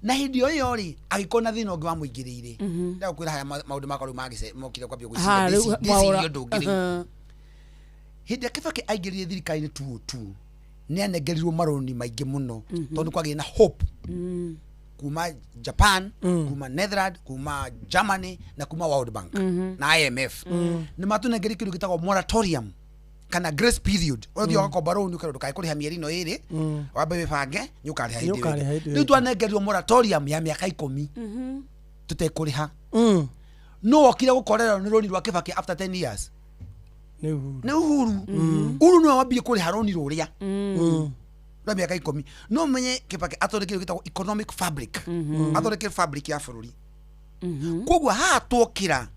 na hĩndĩ ĩyo rĩ agĩkorwo na thĩna ũngĩ wa mũingĩrĩire nda kwĩra haya maũndũ makorwo mokire kwambia gwĩciria ũndũ ũngĩ hĩndĩ ya Kibaki aingĩrire thirikari-inĩ 202 nĩ anengerirwo maroni maingĩ mũno tondũ kwagĩa na hope kuma Japan kuma Netherlands kuma Germany na kuma World Bank na IMF nĩ matunengeri kĩndũ gĩtagwo moratorium kana grace period ũthio gakomba rũni ũkĩrwo ndũkaikũrĩha mĩeri ĩno ĩrĩ wambe wĩbange nĩ ũkarĩha hĩndĩ ĩyo rĩu twanengerirwo moratorium ya mĩaka 10 tũtekũrĩha no wokire gũkorerwo nĩ rũni rwa Kibaki after 10 years nĩ Uhuru Uhuru nĩwe wambirie kũrĩha rũni rũrĩa rwa mĩaka 10 no menye Kibaki athondekire gĩtagwo economic fabric athondekire fabric ya bũrũri koguo haha twokĩra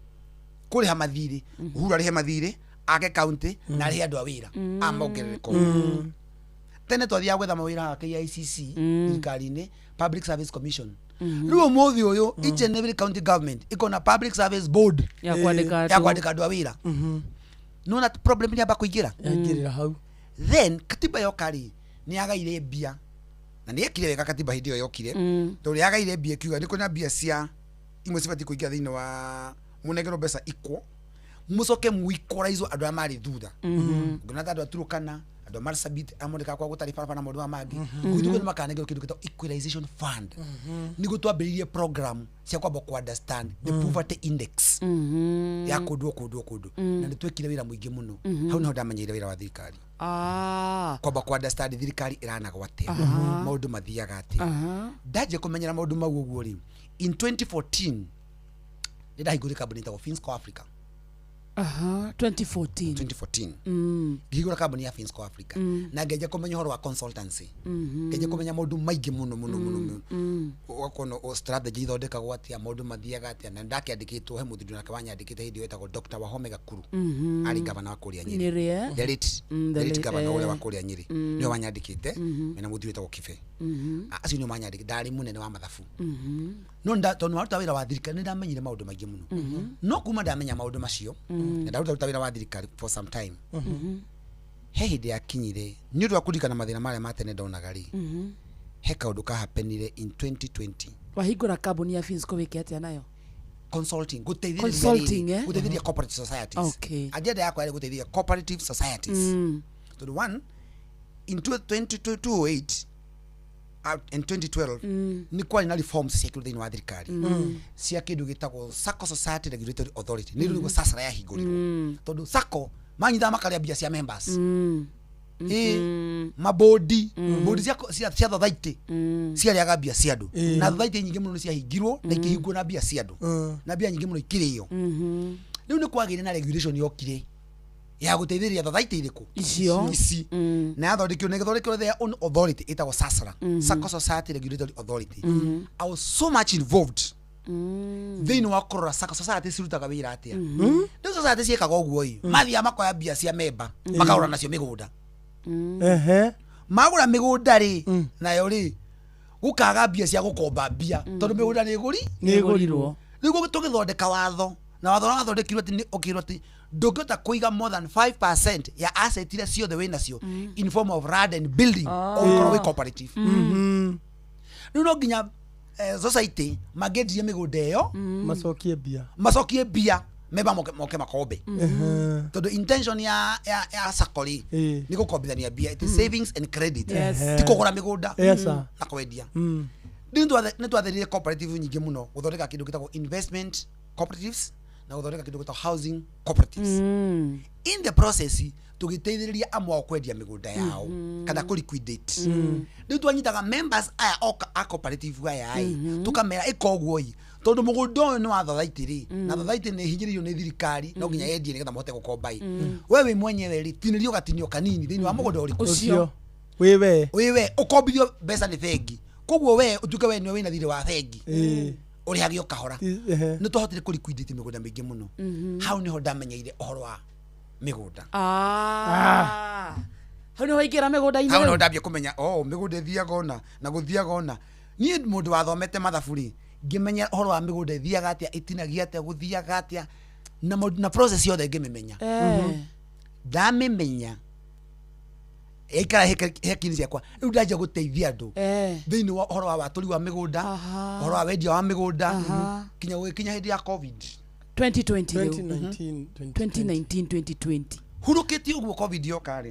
kũrĩha mathirĩ Uhuru arĩhe mathirĩ ake county na arĩhe andũ a wĩra amongerereko tene twathiaga gwetha mawĩra wa KICC thirikari-inĩ Public Service Commission rĩu ũmũthĩ ũyũ each and every county government iko na Public Service Board ya kwandĩka andũ a wĩra nona problem nĩ amba kũingĩra hau then katiba yokarĩ nĩ yagaire mbia na nĩ ekire wega katiba hĩndĩ ĩyo yokire tondũ yagaire mbia kiuga nĩ kuna mbia cia imwe cibatiĩ kũingĩra thĩinĩ wa mũnengero mbeca equal mucoke muikũraizwo andũ arĩa marĩ thutha ngona andũ a Turkana andũ a Marsabit amondeka kwa gũtarĩ barabara na maũndũ mangĩ gwitũ nĩ makanengerwo kĩndũ gĩtagwo equalization fund nĩguo twambĩrĩirie program cia kwamba ku understand the poverty index ya kũndũ na nĩ twekire wĩra mũingĩ mũno hau nĩho ndamenyeire wĩra wa thirikari kwamba ku understand thirikari ĩranagwo atĩa maũndũ mathiaga atĩa ndaje kũmenyera maũndũ mau ũguo rĩ in 2014 ndahingũrire kambuni ĩtagwo Finsco Africa 2014 ngĩhingũra kambuni ya Finsco Africa na ngeja kũmenya ũhoro wa consultancy ngeja kũmenya maũndũ maingĩ mũno ũgakorwo o strategy ithondekagwo atĩa maũndũ mathiaga atĩa na ndakĩandĩkĩtwo he mũthuri nake wanyandĩkĩte hĩndĩ ĩyo etagwo Dr. Wahome Gakuru arĩ gavana wa kũrĩa Nyĩrĩ the late gavana ũrĩa wa kũrĩa Nyĩrĩ nĩwe wanyandĩkĩte mena mũthuri etagwo Kibe acio nĩo manyandĩkĩte ndarĩ mũnene wa mathabu no tondũ maruta wĩra wa thirikari nĩ ndamenyire maũndũ maingĩ mũno no kuma ndamenya maũndũ macio na ndaruta wĩra wa thirikari for some time he hĩndĩ yakinyire nĩ ũndũ wa kũririkana mathĩna marĩa ma tene ndonaga rĩ he kaũndũ kahapenire in 2020 wahingũra kambuni ya Finsco wĩke atĩa nayo consulting gũteithĩrĩria cooperative societies agenda yakwa yarĩ gũteithĩrĩria cooperative societies tondũ one in 2008 in 2012 ni kwari na reforms cia kĩrũ thĩinĩ wa thirikari cia kĩndũ gĩtagwo Sacco Society Regulatory Authority nĩ rĩu sasa yahingũrirwo tondũ Sacco manyitha makarĩa mbia cia members mabodi cia thothaitĩ ciarĩaga mbia cia andũ na thothaitĩ nyingĩ mũno nĩ ciahingirwo na ikĩhingwo na mbia cia andũ na mbia nyingĩ mũno ikĩrĩo rĩu nĩ kwagĩire na regulation yokire ya guteithiria thathaiti iriku Icio. ici na yathondekio nä gäthondekio their own authority ĩtagwo SASRA, Sacco Society Regulatory Authority. I was so much involved thĩinĩ wa kũrora Sacco Society cirutaga wĩra atĩa. Rĩu society ciĩkaga ũguo mathiaga makoya mbia cia memba makagũra nacio mĩgũnda. Magũra mĩgũnda rĩ nayo rĩ gũkaga mbia cia gũkomba mbia tondũ mĩgũnda nĩ ĩgũrirwo. Rĩu tũgĩthondeka watho na watho wa thondekirwo atĩ ukirwo atĩ ndũngĩhota kũiga more than 5% ya asset iria ciothe wĩ nacio in form of land and building or cooperative. Rĩu no nginya society mangĩendirie mĩgũnda ĩyo macokie mbia memba moke makombe tondũ intention ya sacco nĩ gũkombithania mbia, it is savings and credit, ti kũgũra mĩgũnda na kwendia. Nĩ twatherire cooperative nyingĩ mũno gũthondeka kĩndũ gĩtagwo investment cooperatives na gũthondeka kĩndũ gĩtagwo housing cooperatives. In the process tũgĩteithĩrĩria amwe ao kwendia mĩgũnda yao kana kũ liquidate. Rĩu twanyitaga members aya a cooperative aya tũkamera ĩka ũguo tondũ mũgũnda ũyũ nĩ wa thathaiti rĩ na thathaiti nĩ hinyĩrĩirio nĩ thirikari no nginya yendie nĩgetha mahote gũkomba we wĩ mwenyewe rĩ tinĩrio gatinio kanini thĩinĩ wa mũgũnda ũrĩkũ ũcio wĩwe ũkombithio mbeca nĩ bengi koguo we ũtuĩke we nĩwe wĩna thirĩ wa bengi ũrĩhagio kahora. Nĩ twahotire kũ liquidate mĩgũnda mĩingĩ mũno. Hau nĩho ndamenyeire ũhoro wa mĩgũnda. Hau nĩho waingĩra mĩgũnda-inĩ. Hau nĩho ndambia kũmenya mĩgũnda ĩthiaga ona na gũthiaga ona. Niĩ mũndũ wathomete mathabu rĩ ngĩmenya ũhoro wa mĩgũnda ĩthiaga atĩa ĩtinagia atĩa gũthiaga atĩa na process yothe ngĩmĩmenya. Ndamĩmenya ĩikara hekini ciakwa rĩu ndanjia gũteithia andũ thĩinĩ wa ũhoro wa watũri wa mĩgũnda, ũhoro wa wendia wa mĩgũnda kinya hĩndĩ ya COVID 2019 hurũkĩtie ũguo COVID yoka rĩ.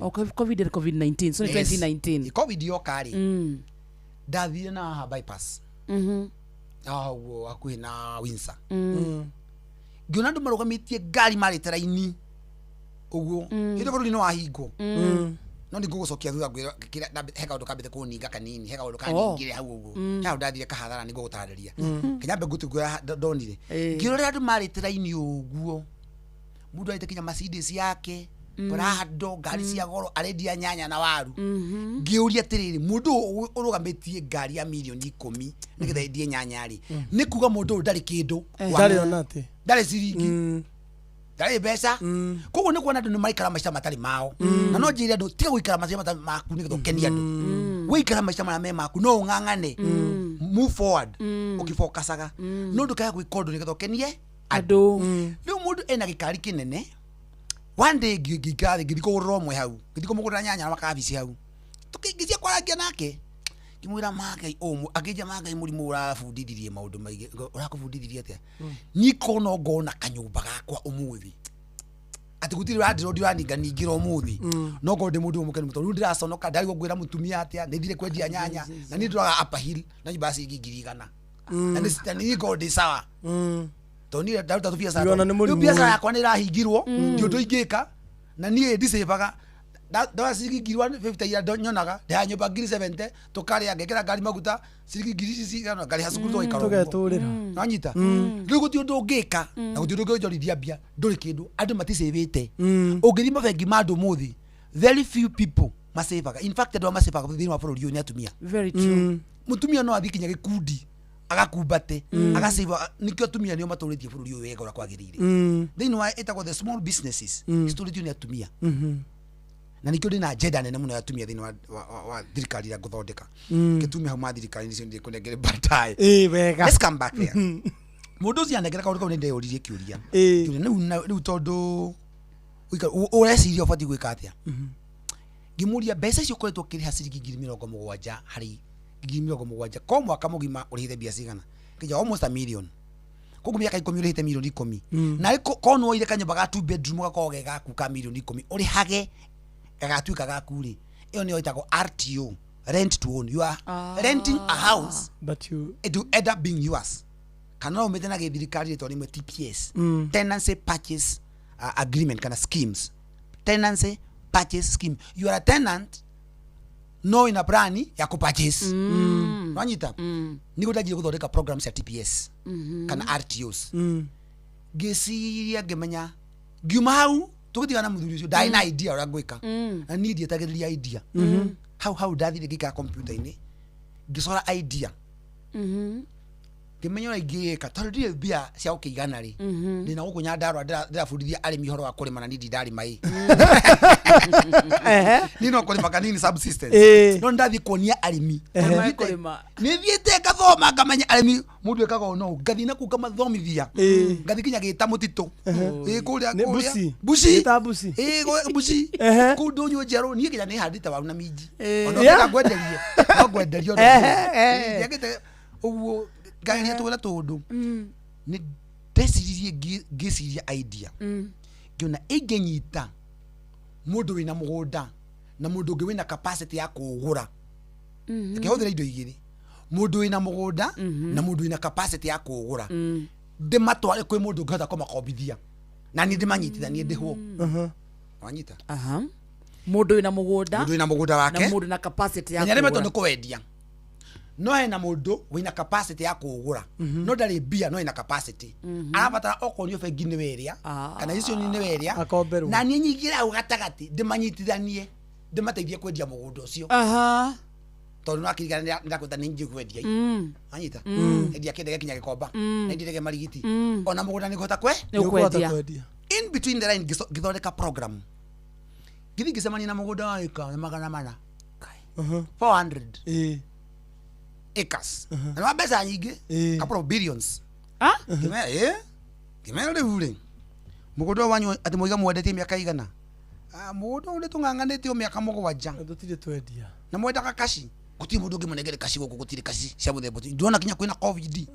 COVID-19 so 2019 COVID yoka rĩ ndathire na haha bypass ũguo hakuhĩ na Windsor ngĩona andũ marũgamĩtie ngari marĩte raini ũguo hĩndĩ bũrũri nĩ wahingwo no nĩ ngũgũcokia thutha ngwĩra he kaũndũ kambĩte kũninga kanini he kaũndũ kaningire hau ũguo hau ndathire kahathara nĩ ngũgũtarĩria kĩnyambe ngũtũkwĩra ndonire ngĩrora andũ marĩte raini ũguo mũndũ arĩte kinya Mercedes yake Prado ngari cia goro arendia nyanya na waru ngĩũria atĩrĩrĩ mũndũ ũrũgamĩtie ngari ya milioni 10 nĩgetha endie nyanya rĩ nĩ kuga mũndũ ũyũ ndarĩ kĩndũ ndarĩ ciringi ndarĩ mbeca koguo nĩ kuona andũ nĩ maikara maica matarĩ mao na no njĩre andũ tiga gũikara maica matarĩ maku nĩgetha ũkenie andũ wĩikara maica marĩa me maku no ũng'ang'ane move forward ũkĩfokacaga no ndũkae gwĩka ũndũ nĩgetha ũkenie andũ. Rĩu mũndũ ena gĩkari kĩnene one day ngĩthiĩ kũgũrĩra ũmwe hau ngĩthiĩ kũmũgũrĩra nyanya na makabici hau tũkĩingĩcia kwarangia nake ngĩmwĩra Magai akĩnja Magai mũrimũ ũrabundithirie maũndũ maingĩ ũrakũbundithirie atĩa niko no ngona kanyũmba gakwa ũmũthĩ atĩ gũtirĩ ũrandirondi ũraninga ũmũthĩ no ngorwo ndĩ mũndũ mũkenu mũtũ rĩu ndĩraconoka ndarigwo ngwĩra mũtumia atĩa nĩ thire kwendia nyanya na niĩ ndũraga Upper Hill na nyũmba ciringi 100 na nĩ ngorwo ndĩ sawa tondũ ndaruta tũbiacara rĩu biacara yakwa nĩ ĩrahingirwo nĩ ũndũ ingĩka na niĩ ndicĩbaga ndawa ciringi 150 iria nyonaga ndĩha nyũmba 70 tũkarĩa ngekĩra ngari maguta ciringi 100 ngari hacukuru tũgaikara nanyita rĩu gũtirĩ ũndũ ũngĩka na gũtirĩ ũndũ ũngĩonjorithia mbia ndũrĩ kĩndũ andũ maticĩbĩte ũngĩthiĩ mabengi ma andũ mũthĩ very few people macĩbaga in fact andũ macĩbaga thĩinĩ wa bũrũri ũyũ nĩ atumia mũtumia no athiĩ kinya gĩkundi agakumbate agacĩba nĩkĩo atumia nĩo matũrĩtie bũrũri ũyũ wega ũrĩa kwagĩrĩire thĩinĩ wa ĩtagwo the small businesses citũrĩtio nĩ atumia na nĩkĩo ndĩna agenda nene mũno ya atumia thĩinĩ wa thirikari ya gũthondeka gĩtumia hau ma thirikari nĩcio ndĩ kũnengere baadaye let's come back there mũndũ ũcio anengera kaũndũ kau nĩ ndeyũririe kĩũria rĩu tondũ ũreciria ũbatiĩ gwĩka atĩa ngĩmũria mbeca icio ũkoretwo ũkĩrĩha ciringi 70,000 harĩ 70,000 kwa mwaka mũgima ũrĩhĩte mbia cigana kĩnja almost a million koguo mĩaka 10 ũrĩhĩte milioni 10 na korwo nĩ woire kanyũmba ga 2 bedroom gakorwo ge gaku ka milioni 10 ũrĩhage gagatuĩka gaku rĩ ĩyo nĩyo ĩtagwo RTO rent to own. You are renting a house but it will end up being yours kana umete na gĩthirikari rĩtwa rĩmwe TPS tenancy purchase agreement kana schemes tenancy purchase scheme. You are a tenant no ina plan ya kupurchase wanyita niko ndajire gũthondeka programs ya TPS kana RTOs ngĩciria ngĩmenya ngiuma hau tugitigana muthuri ucio ndai na idea ora gwika na ni idea tageria idea how ndathire ngika computer ini ngisora idea ngimenya ingika tondu ndire mbia cia ukigana ri ndina gukunya ndarwa ndirabundithia arimi horo wa kurima na nindi ndari mai nino kurima kanini subsistence no ndathi kuonia arimi ni thiete gathoma ngamenya arimi mundu ekaga no ngathi na kuga mathomithia ngathi kinya gita mutito kuria busi busi kundu nyu jero ni kinya ni handite waru na miji ono kega gwenderie no gwenderio yagite uguo ngania tuwela tundu ni desiririe ngiciria idea ngiona ingenyita mundu wina mugunda na mundu ungi wina capacity ya kugura akihuthira indo igiri mundu wina mugunda na mundu wina capacity ya kugura ndimatware kwi mundu ngihota kumakombithia na ni ndimanyitithanie ndihwo wanyita mundu wina mugunda wake na mundu na capacity ya kugura nyare meto ndikuwendia no hena mundu wina capacity ya kugura no ndari bia no ina capacity arabatara okonio bengi ni weria kana icio ni weria na ni nyigira ugatagati ndimanyitithanie ndimateithie kwendia mugunda ucio tondu nakirigana ndakwenda ningi kwendia anyita endia kende kinya gikomba na ndirege marigiti ona mugunda ni kuhota kwendia in between the line githondeka program githingicemania na mugunda wa ika magana mana 400 acres na mabesa nyingi couple of billions kimera rivule mugodo wanyu ati moiga mwendete miaka igana mugodo ule tunganganete miaka mugwanja ndutire twendia na mwenda kakashi guti mundu ngimunegere kashi guku gutire kashi cia muthembo ndona kinya kwina covid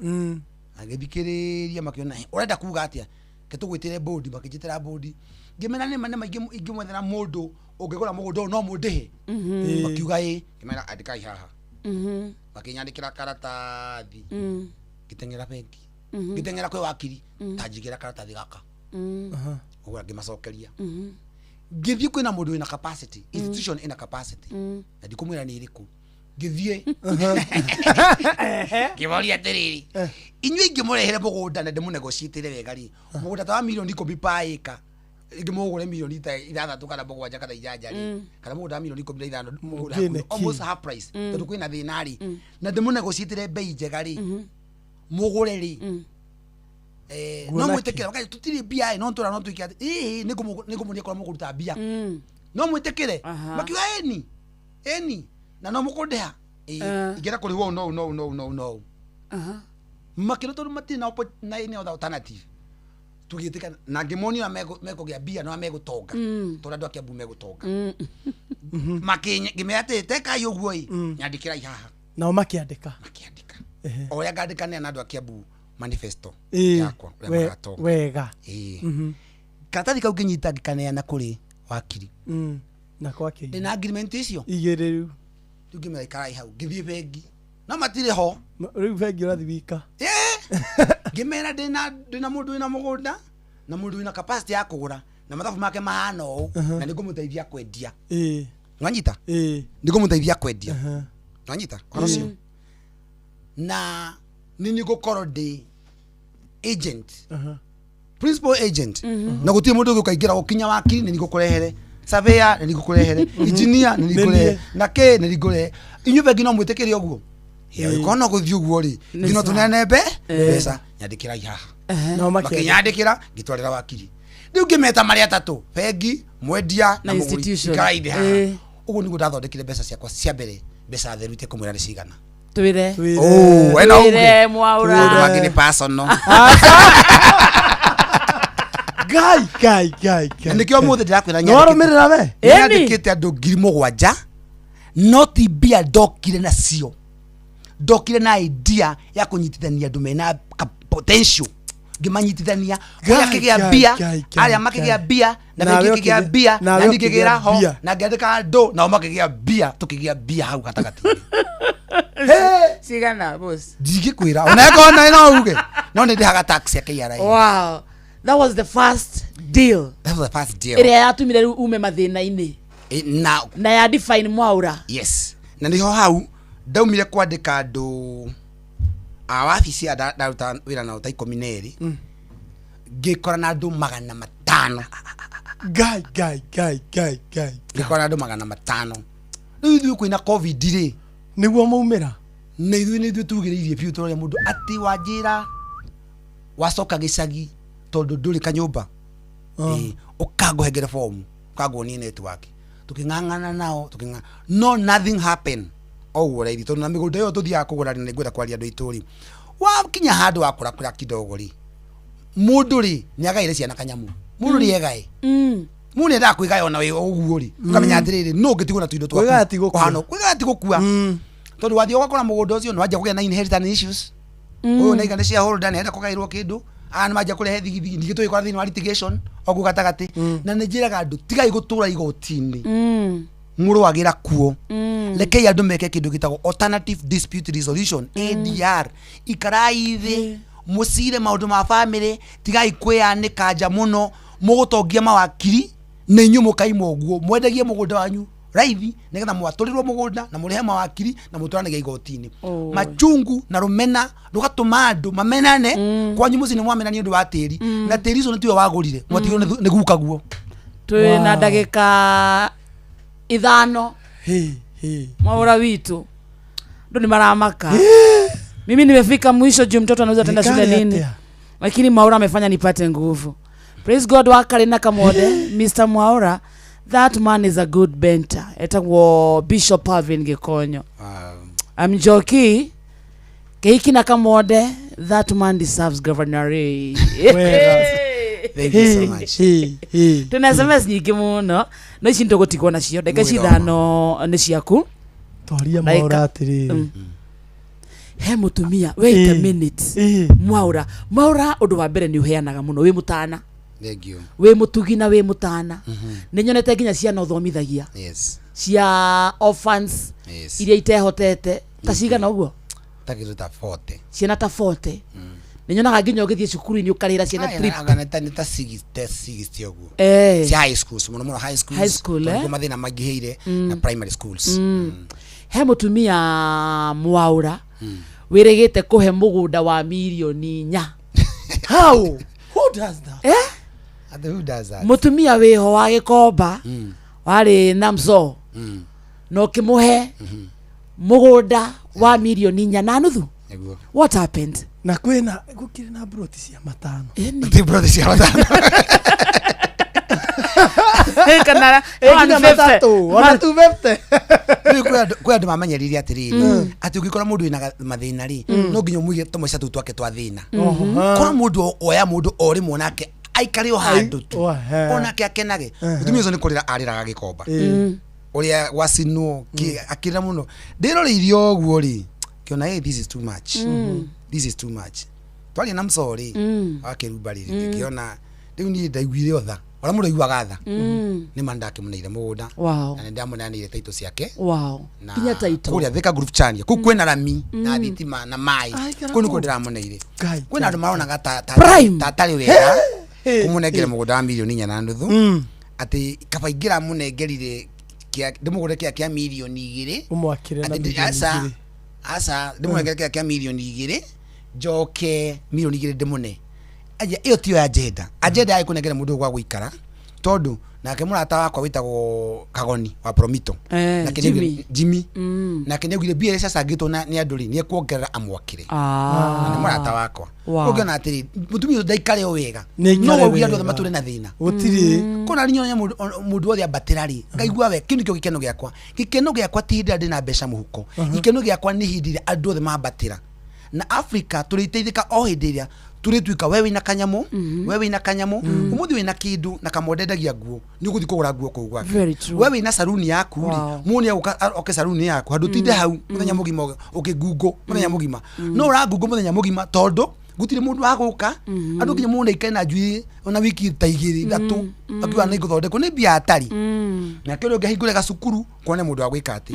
agithikiriria makiona urenda kuga atia ketugwitire board makijitira board ngimena ni mane maingi ingimwethera mundu ungigura mugodo no mundihe makiuga kimera andikai haha bakinyandikira karatathi gitengera bengi gitengera kwe wakiri tajigira karatathi gaka ugura ngimacokeria ngithie kwina mundu wina capacity institution ina capacity na ndikumwira ni iriku ngithie kiboria atiriri inyui ngimurehere mugunda na ndimunegotiatire wega ri mugunda ta milioni 10 pa ika ngimugure milioni 6 kana mugwanja kana ijanja ri kana mugunda milioni 15 mugunda almost half price tondu kwina thinari na ndimunegotiatire bei njega ri mugure ri no mwitekere wakati tutiri bia no ntura no tuikia ningumunia kwa muguruta bia no mwitekere makiwa eni na no mukundeha igera kuri wo no makiro tondu matina na ine other alternative tugitika na ngimoni na meko gia bia no megutonga tondu andu akiambu megutonga makinya gimeatete kayo guoi nyandikira ihaha na makiandika oya ngandika ne andu akiambu manifesto yakwa wega katathi kau kinyita gikaneana kuri wakiri na kwake ina agreement icio igere riu tugimera ikarai hau ngithie bengi no matire ho riu bengi urathi wika ngimera ndina mundu wina mugunda na mundu wina capacity ya kugura na mathabu make mahana o na ningumuteithia kwendia nwanyita ningumuteithia kwendia nwanyita konocio na nini gukorwo ndi agent principal agent na gutie mundu gukaingira gukinya wakiri nini gukurehere surveyor nini gukurehere engineer nini gukurehere na ke nini gukurehere inyu bengi no mwitikiri oguo kono guthii uguo ri ngino tunenembe pesa nyandikira ihaha no makinyandikira ngitwarira wakiri riu ngimeta mari atatu bengi mwendia na muguri karaide haha uguo niguo ndathondekire mbeca ciakwa cia mbere mbeca theru ite kumwira ni cigana twire wena mwaura magini personal gai ndikio muthe ndirakwira nyandikite nwarumirira we nyandikite andu 7,000 not bia ndokire nacio ndokire na idea ya kunyitithania andu mena potential ngimanyitithania ya kigia bia aria makigia bia na bengi kigia bia na nikigira ho na ngandika ndo na makigia bia tukigia bia hau gatagati sigana boss ndigikwira onekona ino uge no ndihaga tax ya KRA. Wow, that was the first deal. Ire yatumire ume mathina-ini na ya define mwaura. Yes, na niho hau ndaumire kwandika andu a wabici ya ndaruta wira na utai komineri ngikora na andu 500 Gai. Ngikora andu 500 riu ithuĩ kwĩna covid rĩ nĩguo maumĩra na ithuĩ tugĩrĩirie biũ tũrĩa mũndũ atĩ wanjĩra wacoka gĩcagi tondũ ndũrĩ kanyũmba ũkangũhengere fomu ũkanguonie network tuking'ang'ana nao no nothing happen oguo raithi tondũ na mĩgũnda ĩyo tũthiaga kũgũra nĩ ngwenda kwaria andũ aitũ rĩ wakinya handũ wakũrakũra kidogo rĩ mũndũ rĩ nĩagaire ciana kanyamu mũndũ rĩ egae mũndũ nĩendaga kwĩgae ona wĩ ũguo rĩ ũkamenya atĩrĩrĩ no ũngĩtigwo na tũindo twaku kwĩgae ti gũkua tondũ wathiĩ ũgakora mũgũnda ũcio nĩwanjia kũgĩa na inheritance issues ũyũ nĩ igana cia holder nĩenda kũgaĩrwo kĩndũ nĩ manjia kũrehe thigithigi ningĩ tũgĩkora thĩinĩ wa litigation oguo gatagatĩ na nĩ njĩraga andũ tigai gũtũra igoti-inĩ mũrũagĩra kuo rekei andũ meke kĩndũ gĩtagwo alternative dispute resolution ADR ikarai thĩ mũcire maũndũ ma family tigai kwĩyanĩka nja mũno mũgũtongia mawakiri na inyuĩ mũkaima ũguo mwendagie mũgũnda wanyu raithi nĩgetha mwatũrĩrwo mũgũnda na mũrehe mawakiri na mũtũranage igoti-inĩ machungu na rũmena rũgatũma andũ mamenane kwanyu mũciĩ nĩ mwamenania ũndũ wa tĩri na tĩri ũcio nĩ tiwe wagũrire mwatigirwo nĩ guka guo twĩna ndagĩka 5 Mwaura witu ndo ni maramaka mimi nimefika mwisho juu mtoto anaweza tenda shule lini lakini Mwaura amefanya nipate nguvu. Praise God wakale na kamode Mr. Mwaura, that man is a good banter. Etagwo Bishop Alvin Gikonyo. I'm joking. Keiki na kamode, that man deserves governorate. Thank you so much. Tuna SMS nyingi muno no ici ndogotigwo nacio ndeka cithano nĩ ciaku twaria Mwaura atĩrĩrĩ he mutumia wait a minute Mwaura ũndũ wa mbere nĩ uheanaga muno wĩ mutana thank you wĩ mutugi na wĩ mutana nĩ nyonete nginya ciana uthomithagia cia orphans iria itehotete ta cigana ũguo takiruta 40 ciana ta 40 nĩnyonaga nginya ũgĩthiĩ cukuru-inĩ ũkarĩra ciana trip aganeta nĩ ta 60 ũguo cia high schools mũno high school kwa mathĩna maingĩhĩire na primary schools he mutumia Mwaura wĩrĩgĩte kũhe mũgũnda wa milioni 4 how who does that who does that mutumia wĩho wa Gĩkomba warĩ Namso no kĩmũhe mũgũnda wa milioni 4.5 what happened na kwĩna gũkĩrĩ na broti cia matano ti broti cia matano kana 150 kwĩ andũ mamenyeririe atĩrĩrĩ atĩ ũngĩkora mũndũ wĩna mathĩna rĩ no nginya mũige tũmaica tũu twake twa thĩna kora mũndũ oya mũndũ o rĩmwe nake aikare o handũ tu onake akenage mũtumia ũcio nĩ kũrĩra arĩraga Gĩkomba ũrĩa wacinwo akĩrĩra mũno ndĩroreirio ũguo rĩ kiona hey this is too much twari na msori akĩrumba rĩrĩ kiona rĩu niĩ ndaiguire otha ora mũndũ aiguaga tha nĩ mandake mũneire mũgũnda na nĩ ndamuneanire taito ciake kinya taito kũrĩa Thika Group Chania kũu kwĩna rami na thitima na maĩ kũu nĩkuo ndĩramuneire kwĩna andũ maronaga tarĩ wega kũmunengere mũgũnda wa milioni 4.5 atĩ kaba ingĩra munengerire ndĩmũgũre kĩa milioni 2 ũmwakire na milioni asa ndĩmũnengere kĩa milioni 2 njoke milioni 2 ndĩmũne aje iyo tiyo agenda ya kunengera mundu gwa guikara tondu nake murata wakwa witagwo Kagoni wa Promito na Jimmy na kenegire bia sasa gito na ni anduri ni kuongerera amwakire ni murata wakwa ugiona atiri mutumio ndaikare o wega no ugia ndo mature na thina utiri kuna nyonya mundu wothe abatirari ngaigua we kindu kyo gikeno giakwa ti hindi ndi na mbeca muhuko gikeno giakwa ni hindi andu othe mabatira na Africa turiteithika o hindi ria turitwika wewe ina kanyamu umuthi wina kindu na kamodendagia nguo ni uguthi kugura nguo kuu gwake wewe ina saruni yaku muni oke saruni yaku handu tinde hau muthenya mugima ukigungo muthenya mugima no uragungo muthenya mugima tondu gutire mundu aguka andu kinya mundu ikaina njui ona wiki ta igiri thatu akiwa ni guthondeko ni bia atari na kero ngahingure gacukuru kuone mundu agwika ati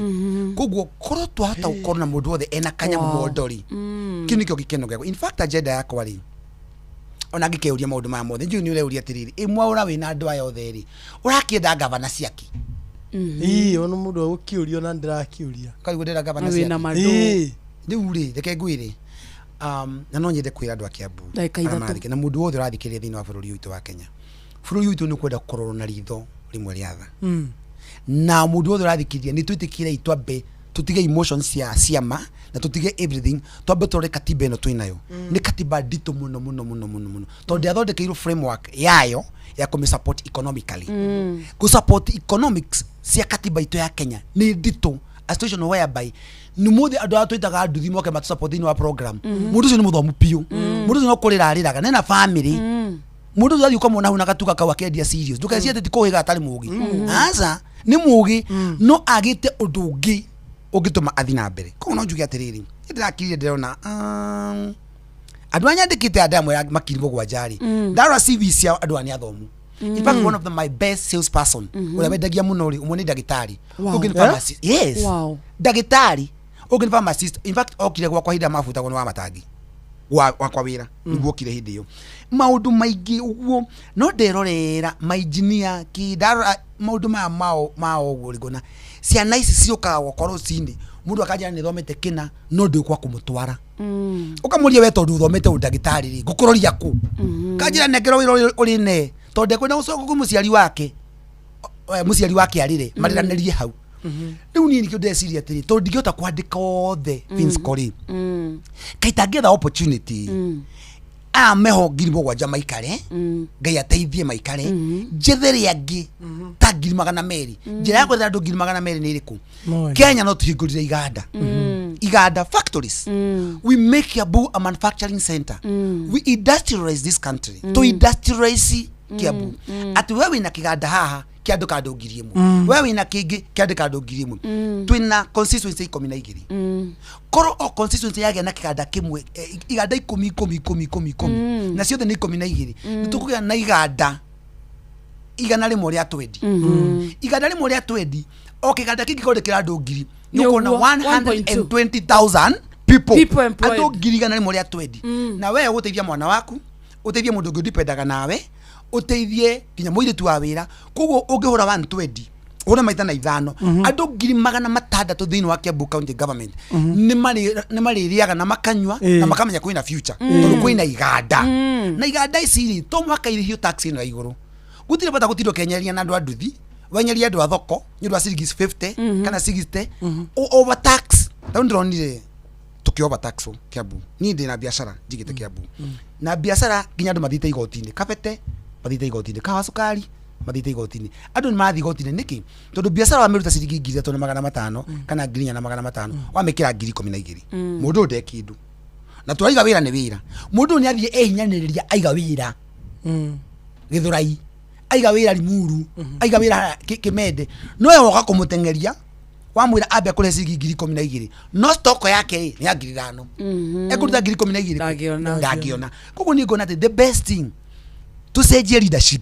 koguo korwo twahota gukorwo na mundu wothe ena kanyamu mondori kiu nikio gikeno gĩakwa in fact agenda yakwa ri ona ngikeuria maundu maya mothe njui ni ureuria atiriri Mwaura wina andu aya othe ri urakienda gavana ciaki ono mundu agukiurio na ndirakiuria kaigua ndira gavana ciaki riu ri reke ngwire na no nyende kwira andu a Kiambu na mundu wothe urathikĩrĩria thĩinĩ wa bũrũri witũ wa Kenya bũrũri witũ nĩ kwenda kũrorwo na ritho rimwe rĩa tha na mũndũ wothe ũrathikĩrĩria nĩ twĩtĩkĩre itwambe tutige emotions cia ciama na tutige everything twambe tũrore katiba ĩno twĩnayo nĩ katiba nditũ mũno tondũ yathondekeirwo framework yayo ya kũmĩsupport economically kũsupport economics cia katiba itũ ya Kenya nĩ nditũ a situation whereby nĩ mũthĩ andũ a twĩtaga nduthi moke matusupport thĩinĩ wa program mũndũ ũcio nĩ mũthomu piũ mũndũ ũcio no kũrĩra arĩraga nena family mũndũ ũcio athiĩ ũkamwona hau na gatuka kau akendia serious ndũkeciria atĩ ti kũhĩga atarĩ mũũgĩ aca nĩ mũũgĩ no agĩte ũndũ ũngĩ ũngĩtũma athi na mbere koguo no njuge atĩrĩrĩ ndĩrakirire ndĩrona andũ anyandĩkĩte andũ amwe makiri mũgwanja-rĩ ndarora CV ciao andũ aya nĩ athomu in fact one of my best sales person ũrĩa wendagia mũno rĩ ũmwe nĩ ndagĩtarĩ ũngĩ nĩ pharmacist yes ndagĩtarĩ ũngĩ nĩ pharmacist in fact okire gwakwa hĩndĩ mabutagwo nĩ wa matangi wakwa wĩra nĩguo okire hĩndĩ ĩyo maũndũ maingĩ ũguo no nderorera mainjinia kĩndarora maũndũ mao ũguo rĩngona ciana ici ciũkaga gwakorwo cini mũndũ akanjĩra nĩ thomete kĩna no ndĩkwa kũmũtwara ũkamũria we tondũ ũthomete ũndagĩtarĩ rĩ ngũkũroria kũ kanjĩra nengerwo wĩra ũrĩ ne tondũ ndekwenda gũcoka kwĩ mũciari wake arĩre marĩranĩrie hau rĩu niĩ nĩkĩo ndeciria atĩrĩ tondũ ndingĩhota kwandĩka othe Vince Kori kaita ngĩetha opportunity meho 7,000 maikare Ngai ateithie maikare njethere angĩ ta 200,000 njĩra ya gwetha andũ 200,000 nĩ ĩrĩkũ Kenya no tũhingũrire iganda factories we make Kiambu a manufacturing center we industrialize this country to industrialize Kiambu ati wewe na kiganda haha kiandu ka andũ 1,000 wewe na kĩngĩ kiandu ka andũ 1,000 twina constituency 12 koro o constituency yagĩa na kiganda kĩmwe iganda 10 na ciothe nĩ 12 nĩtũkũgĩa na iganda igana rĩmwe rĩa 20 iganda rĩmwe rĩa 20 o kiganda kĩngĩ gĩkorwo kĩra andũ 1,000 nĩ ũkuona 120,000 people andũ 1,000 rĩmwe rĩa 20 na wewe gũteithia mwana waku ũteithie mũndũ ũngĩ dipendaga nawe uteithie kinya mũirĩtu wa wĩra koguo ũngĩhũra 120 ũhũra maita na 5 andũ 600,000 thĩinĩ wa Kiambu County Government nĩ marĩrĩaga na makanyua na makamenya kwĩna future tondũ kwĩna iganda na iganda ici rĩ to mwaka irĩhio tax ĩno ya igũrũ gũtirĩ bata gũtindwo kenyeria na andũ a nduthi wenyeria andũ a thoko nĩ ũndũ wa ciringi 50 kana 60 over tax tondũ ndĩronire tukioba tax Kiambu niĩ ndĩ na biacara njigĩte Kiambu na biacara nginya andũ mathiĩte igoti-inĩ kabete mathiĩte igoti-inĩ kawa sukari mathiĩte igoti-inĩ andũ nĩ mathiĩ igoti-inĩ nĩkĩ tondũ biacara wamĩruta ciringi 3,500 kana 4,500 wamĩkĩra 12,000 mũndũ ndĩ kĩndũ na twaiga wĩra nĩ wĩra mũndũ nĩ athiĩ ehinyanĩrĩria aiga wĩra Gĩthũrai aiga wĩra Limuru aiga wĩra Kĩmende no yoka kũmũtengeria wamwĩra ambe kũrĩa ciringi 12,000 no stock yake nĩ ya 5,000 ekũruta 12,000 ndangĩona koguo niĩ ngona atĩ the best thing tucenjie leadership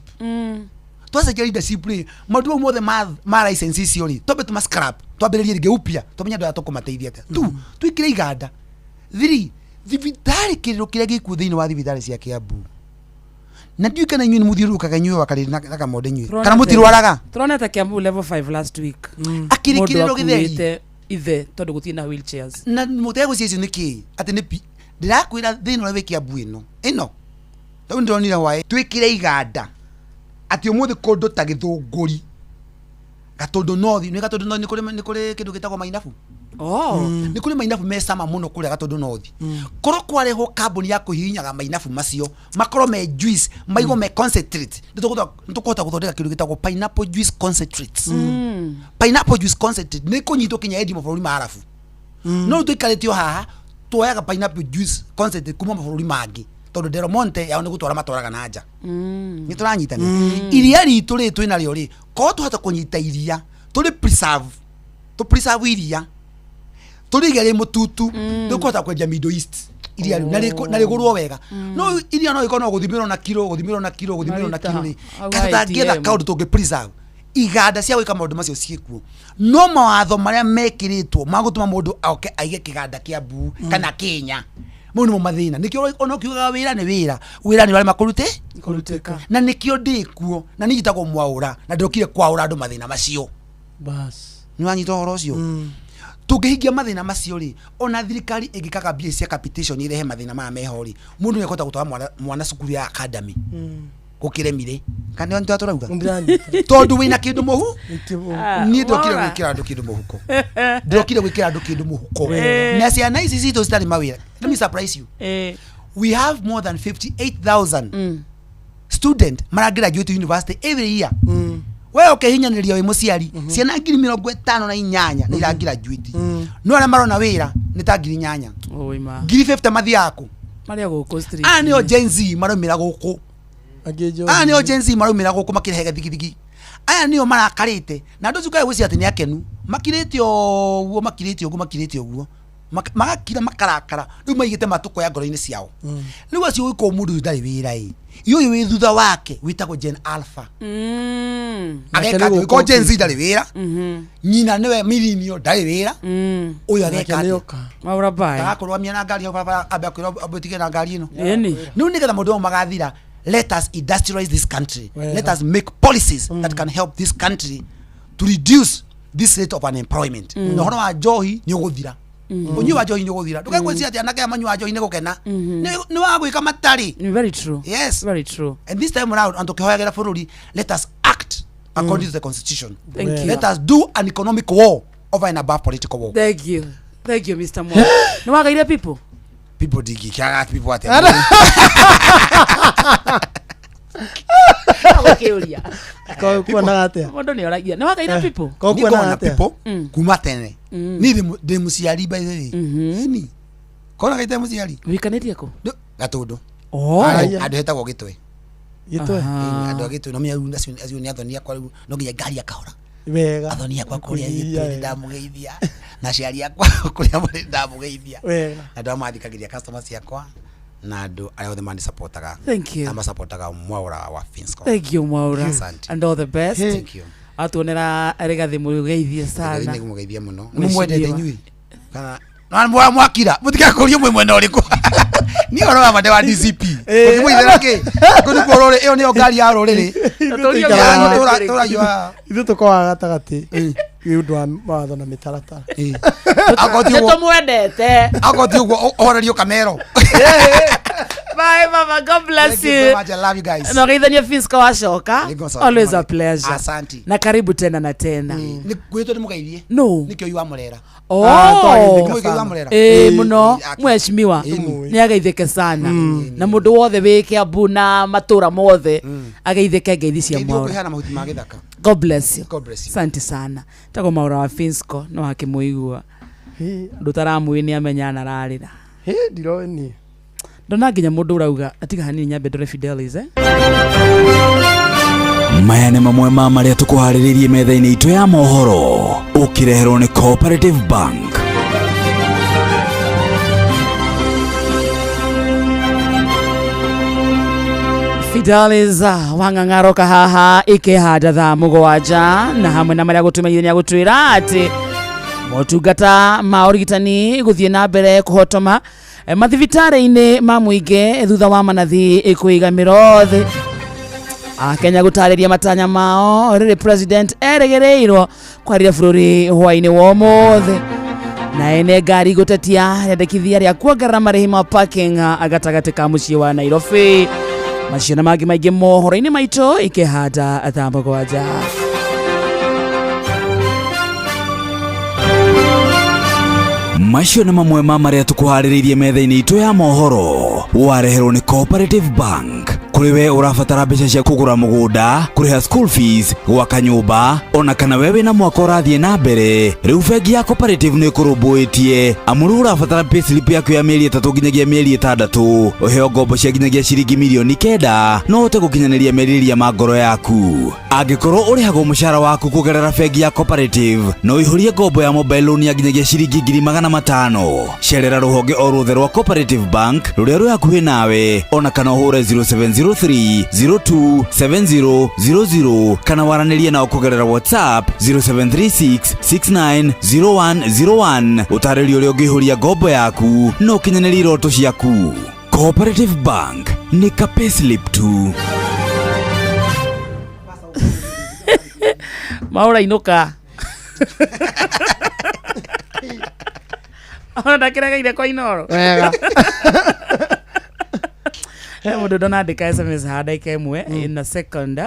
twacenjia leadership rĩ maũndũ mau mothe ma license icio rĩ twambe tũma scrap twambĩrĩrie rĩngĩ upya tũmenye andũ aya tũkũmateithia atĩa twĩkĩre iganda thibitarĩ kĩrĩro kĩrĩa gĩkuo thĩinĩ wa thibitarĩ cia Kiambu na ndiũ kana inyuĩ nĩ mũthiũrũrũkaga inyuĩ wakarĩrĩ na kamonde inyuĩ kana mũtirwaraga turonete Kiambu level 5 last week akĩrĩ kĩrĩro gĩtheri ithe tondũ gũtirĩ na wheelchairs na mũtego ciacio nĩkĩ atĩ nĩ ndĩrakwĩra thĩinĩ wa Kiambu ĩno tondũ ndĩronire waĩ twĩkĩre iganda atĩ ũmũthĩ kũndũ ta Gĩthũngũri Gatũndũ North nĩ Gatũndũ North nĩ kũrĩ kĩndũ gĩtagwo mainabu nĩ kũrĩ mainabu me cama mũno kũrĩa Gatũndũ North korwo kwarehwo kambuni ya kũhihinyaga mainabu macio makorwo me juice maigwo me concentrate nĩtũkũhota gũthondeka kĩndũ gĩtagwo pineapple juice concentrates pineapple juice concentrate nĩ kũnyitwo kinya endi mabũrũri ma Arabu no tũikarĩtio haha tuoyaga pineapple juice concentrate kuma mabũrũri mangĩ tondũ Del Monte yao nĩ gũtwara matwaraga na nja nĩ tũranyitania iria ritũ rĩ twĩna rĩo rĩ korwo tũhota kũnyita iria tũrĩ preserve iria tũrĩige rĩ mũtutu tũkũhota kwendia Middle East iria rĩu na rĩgũrwo wega no iria no ĩkorwo no gũthimĩrwo na kilo rĩ kata ngĩetha kaũndũ tũngĩ preserve iganda cia gwĩka maũndũ macio ciĩkuo no mawatho marĩa mekĩrĩtwo magũtũma mũndũ oke aige kĩganda Kiambu kana Kenya mau nĩmo mathĩna nĩkĩo ona ũkiugaga wĩra nĩ wĩra nĩ kũrutĩka na nĩkĩo ndĩkuo na nĩ njĩtagwo Mwaũra na ndĩrokire kwaũra andũ mathĩna macio nĩ wanyita ũhoro ũcio tũngĩhingia mathĩna macio rĩ ona thirikari ĩngĩkaga mbia cia capitation irehe mathĩna maya meho rĩ mũndũ nĩ ekũhota gũtwara mwana cukuru ya academy gukiremire kana ndio turauga tondu wina kindu muhu ni ndokire gwikira andu kindu muhuko ndokire gwikira andu kindu muhuko na ciana ici cito citari mawira. Let me surprise you. We have more than 58,000 student mara graduate university every year. Wewe ukihinyaniria we muciari ciana 58,000 ni ira graduate no ara marona wira ni ta 8,000 50 mathi yaku maria guku street ni o Gen Z maromira guku ni o Gen Z maromira guku makirehega thigithigi aya ni o marakarite na ndu cukae gucia ati ni akenu makirite oguo magakira makarakara riu maigite matuko ya ngoro-ini ciao riu acio wiko mundu ndari wira iyo wi thutha wake witagwo Gen Alpha ageka ko Gen Z ndari wira nyina niwe millennial ndari wira uyu ageka maura bai agakorwa miana ngari ho baba abakwira abutige na ngari ino riu nigetha mundu magathira. Let us industrialize this country. Let us make policies that can help this country to reduce this rate of unemployment. No hono wa johi ni uguthira unyu wa johi ni uguthira ndukagweci ati anake amanyu wa johi ni gukena ni wa gwika matari. Very true. Yes, very true. And this time around antukihoyagera bururi, let us act according to the constitution. Thank you. Let us do an economic war over and above political war. Thank you Mr. Mo. No wagaire people digi kya people ate Kiuria kwa na gate mondo ni oragia no wagaire people kwa na people kuma tene ni de musiari by the way ni kona gaite musiari wikanetie ko gatundu andu hetagwo gitwe andu agitwe no miaru acio ni athonia kwa no nginya ngari akahora wega athonia kwa kuria gitwe ndamugeithia na ciari akwa kuria muri ndamugeithia andu amathikagiria customers ciakwa na andu aria othe mani supportaga. Thank you. Ama supportaga Mwaura wa Finsco. Thank you Mwaura. And all the best. Thank you. Atuonera Regathi mugeithie sana. Ni mugeithie muno. Mumwendete nyui. Kana no mwakira mutikakuria mwe mwena uriku ni oro wa mande wa DCP ukimwithera ki kundi korore iyo ni ngari ya roriri tora ithu tukwa gatagati iundu wa watho na mitaratara agoti uguo ohorerio kamero. Bye mama, God bless you. Thank you so much. I love you guys. No gaithania Finsco washoka. Always a pleasure. Asante. Na karibu tena na tena. Ni gwito ni mugeithie. No. Nikyo yu amurera. Muno mheshimiwa ni agaithike sana na mundu wothe wi Kiambu na matura mothe agaithike ngeithi cia Mwaura. God bless you. Asante sana. Tago Mwaura wa Finsco no hakimuigua ndutaramu ni amenya na rarira ndironi ndona nginya mundu urauga atiga hanini nyambe ndore Fidelis maya nĩ mamwe ma marĩa tũkũharĩrĩirie metha-inĩ itũ ya mohoro ũkĩreherwo nĩ Cooperative Bank. Fidelis wang'ang'aroka haha ikĩhanda thaa mũgwanja na hamwe na marĩa gũtũmenyithania gũtwĩra atĩ motungata ma ũrigitani gũthiĩ na mbere kũhotoma mathibitarĩ-inĩ ma mũingĩ thutha wa manathi kwĩigamĩra thĩ. Akenya gũtarĩria matanya mao rĩrĩ president erĩgĩrĩirwo kwarĩra bũrũri hwaĩ-inĩ wa ũmũthĩ. Na ene ngari gũtetia rĩendekithia rĩa kuongerera marĩhi ma parking gatagatĩ ka mũciĩ wa Nairobi. Macio na mangĩ maingĩ mohoro-inĩ maitũ ikĩhanda thaa mũgwanja. Macio nĩ mamwe ma marĩa tũkũharĩrĩirie metha-inĩ itũ ya mohoro wareherwo nĩ Cooperative Bank. Kuri we urabatara mbeca cia kugura mugunda, kuriha school fees, gwaka nyumba, ona kana wewe na mwaka ũrathiĩ na mbere, riu bengi ya Cooperative nĩ ĩkũrũmbũĩtie amuru urabatara payslip yaku ya mĩeri 3 nginyagia mĩeri 6 ũheo ngombo cia nginyagia ciringi mirioni 9 no ũhote gũkinyanĩria merirĩria ma ngoro yaku. Angĩkorwo ũrĩhagwo mũcara waku kũgerera bengi ya Cooperative no ihũrie ngombo ya mobile loan ya nginyagia ciringi 500,000. Cerera rũhonge o ruothe rwa Cooperative Bank rũrĩa rwĩ hakuhĩ nawe, ona kana ũhũre 0703027000 kana waranĩrie nao kũgerera WhatsApp 0736690101 ũtarĩrio ũrĩa ũngĩihũria ngombo yaku no ũkinyanĩrie iroto ciaku. Cooperative Bank nĩ ka payslip tu. Mwaura inuka. Ona ndakĩregeire kwa Inoro. Wega. mundu ndonandika SMS hada ikemwe in a second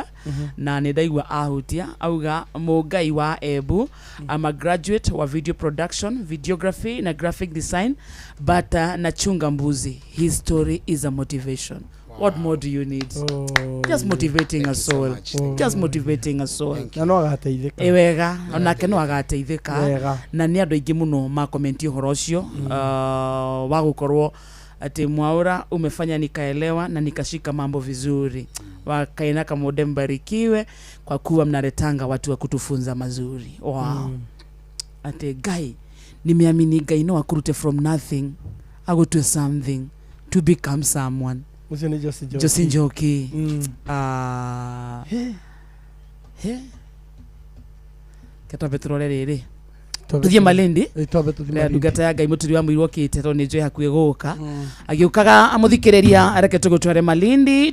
na nidaigwa ahutia auga Mugai wa Ebu. I'm a graduate wa video production, videography na graphic design, but nachunga mbuzi. His story is a motivation. What more do you need? Just motivating a soul. Just motivating a soul. Na no agateithika. Ewega onake no agateithika. Na ni andu aingi muno ma comment uhoro ucio wa gukorwo ati Mwaura umefanya nikaelewa na nikashika mambo vizuri. Wakaina kama mbarikiwe kwa kuwa mnaretanga watu wa kutufunza mazuri. Wow. Ati guy nimeamini guy no akurute from nothing go to something to become someone. Usini Josi Njoki. Kata petrole rere. Tuthie Malindi. Ndugata ya Ngai muturi wa muirwo kite to ni njoe hakuye guka. Agiukaga amuthikiriria areke tugutware Malindi.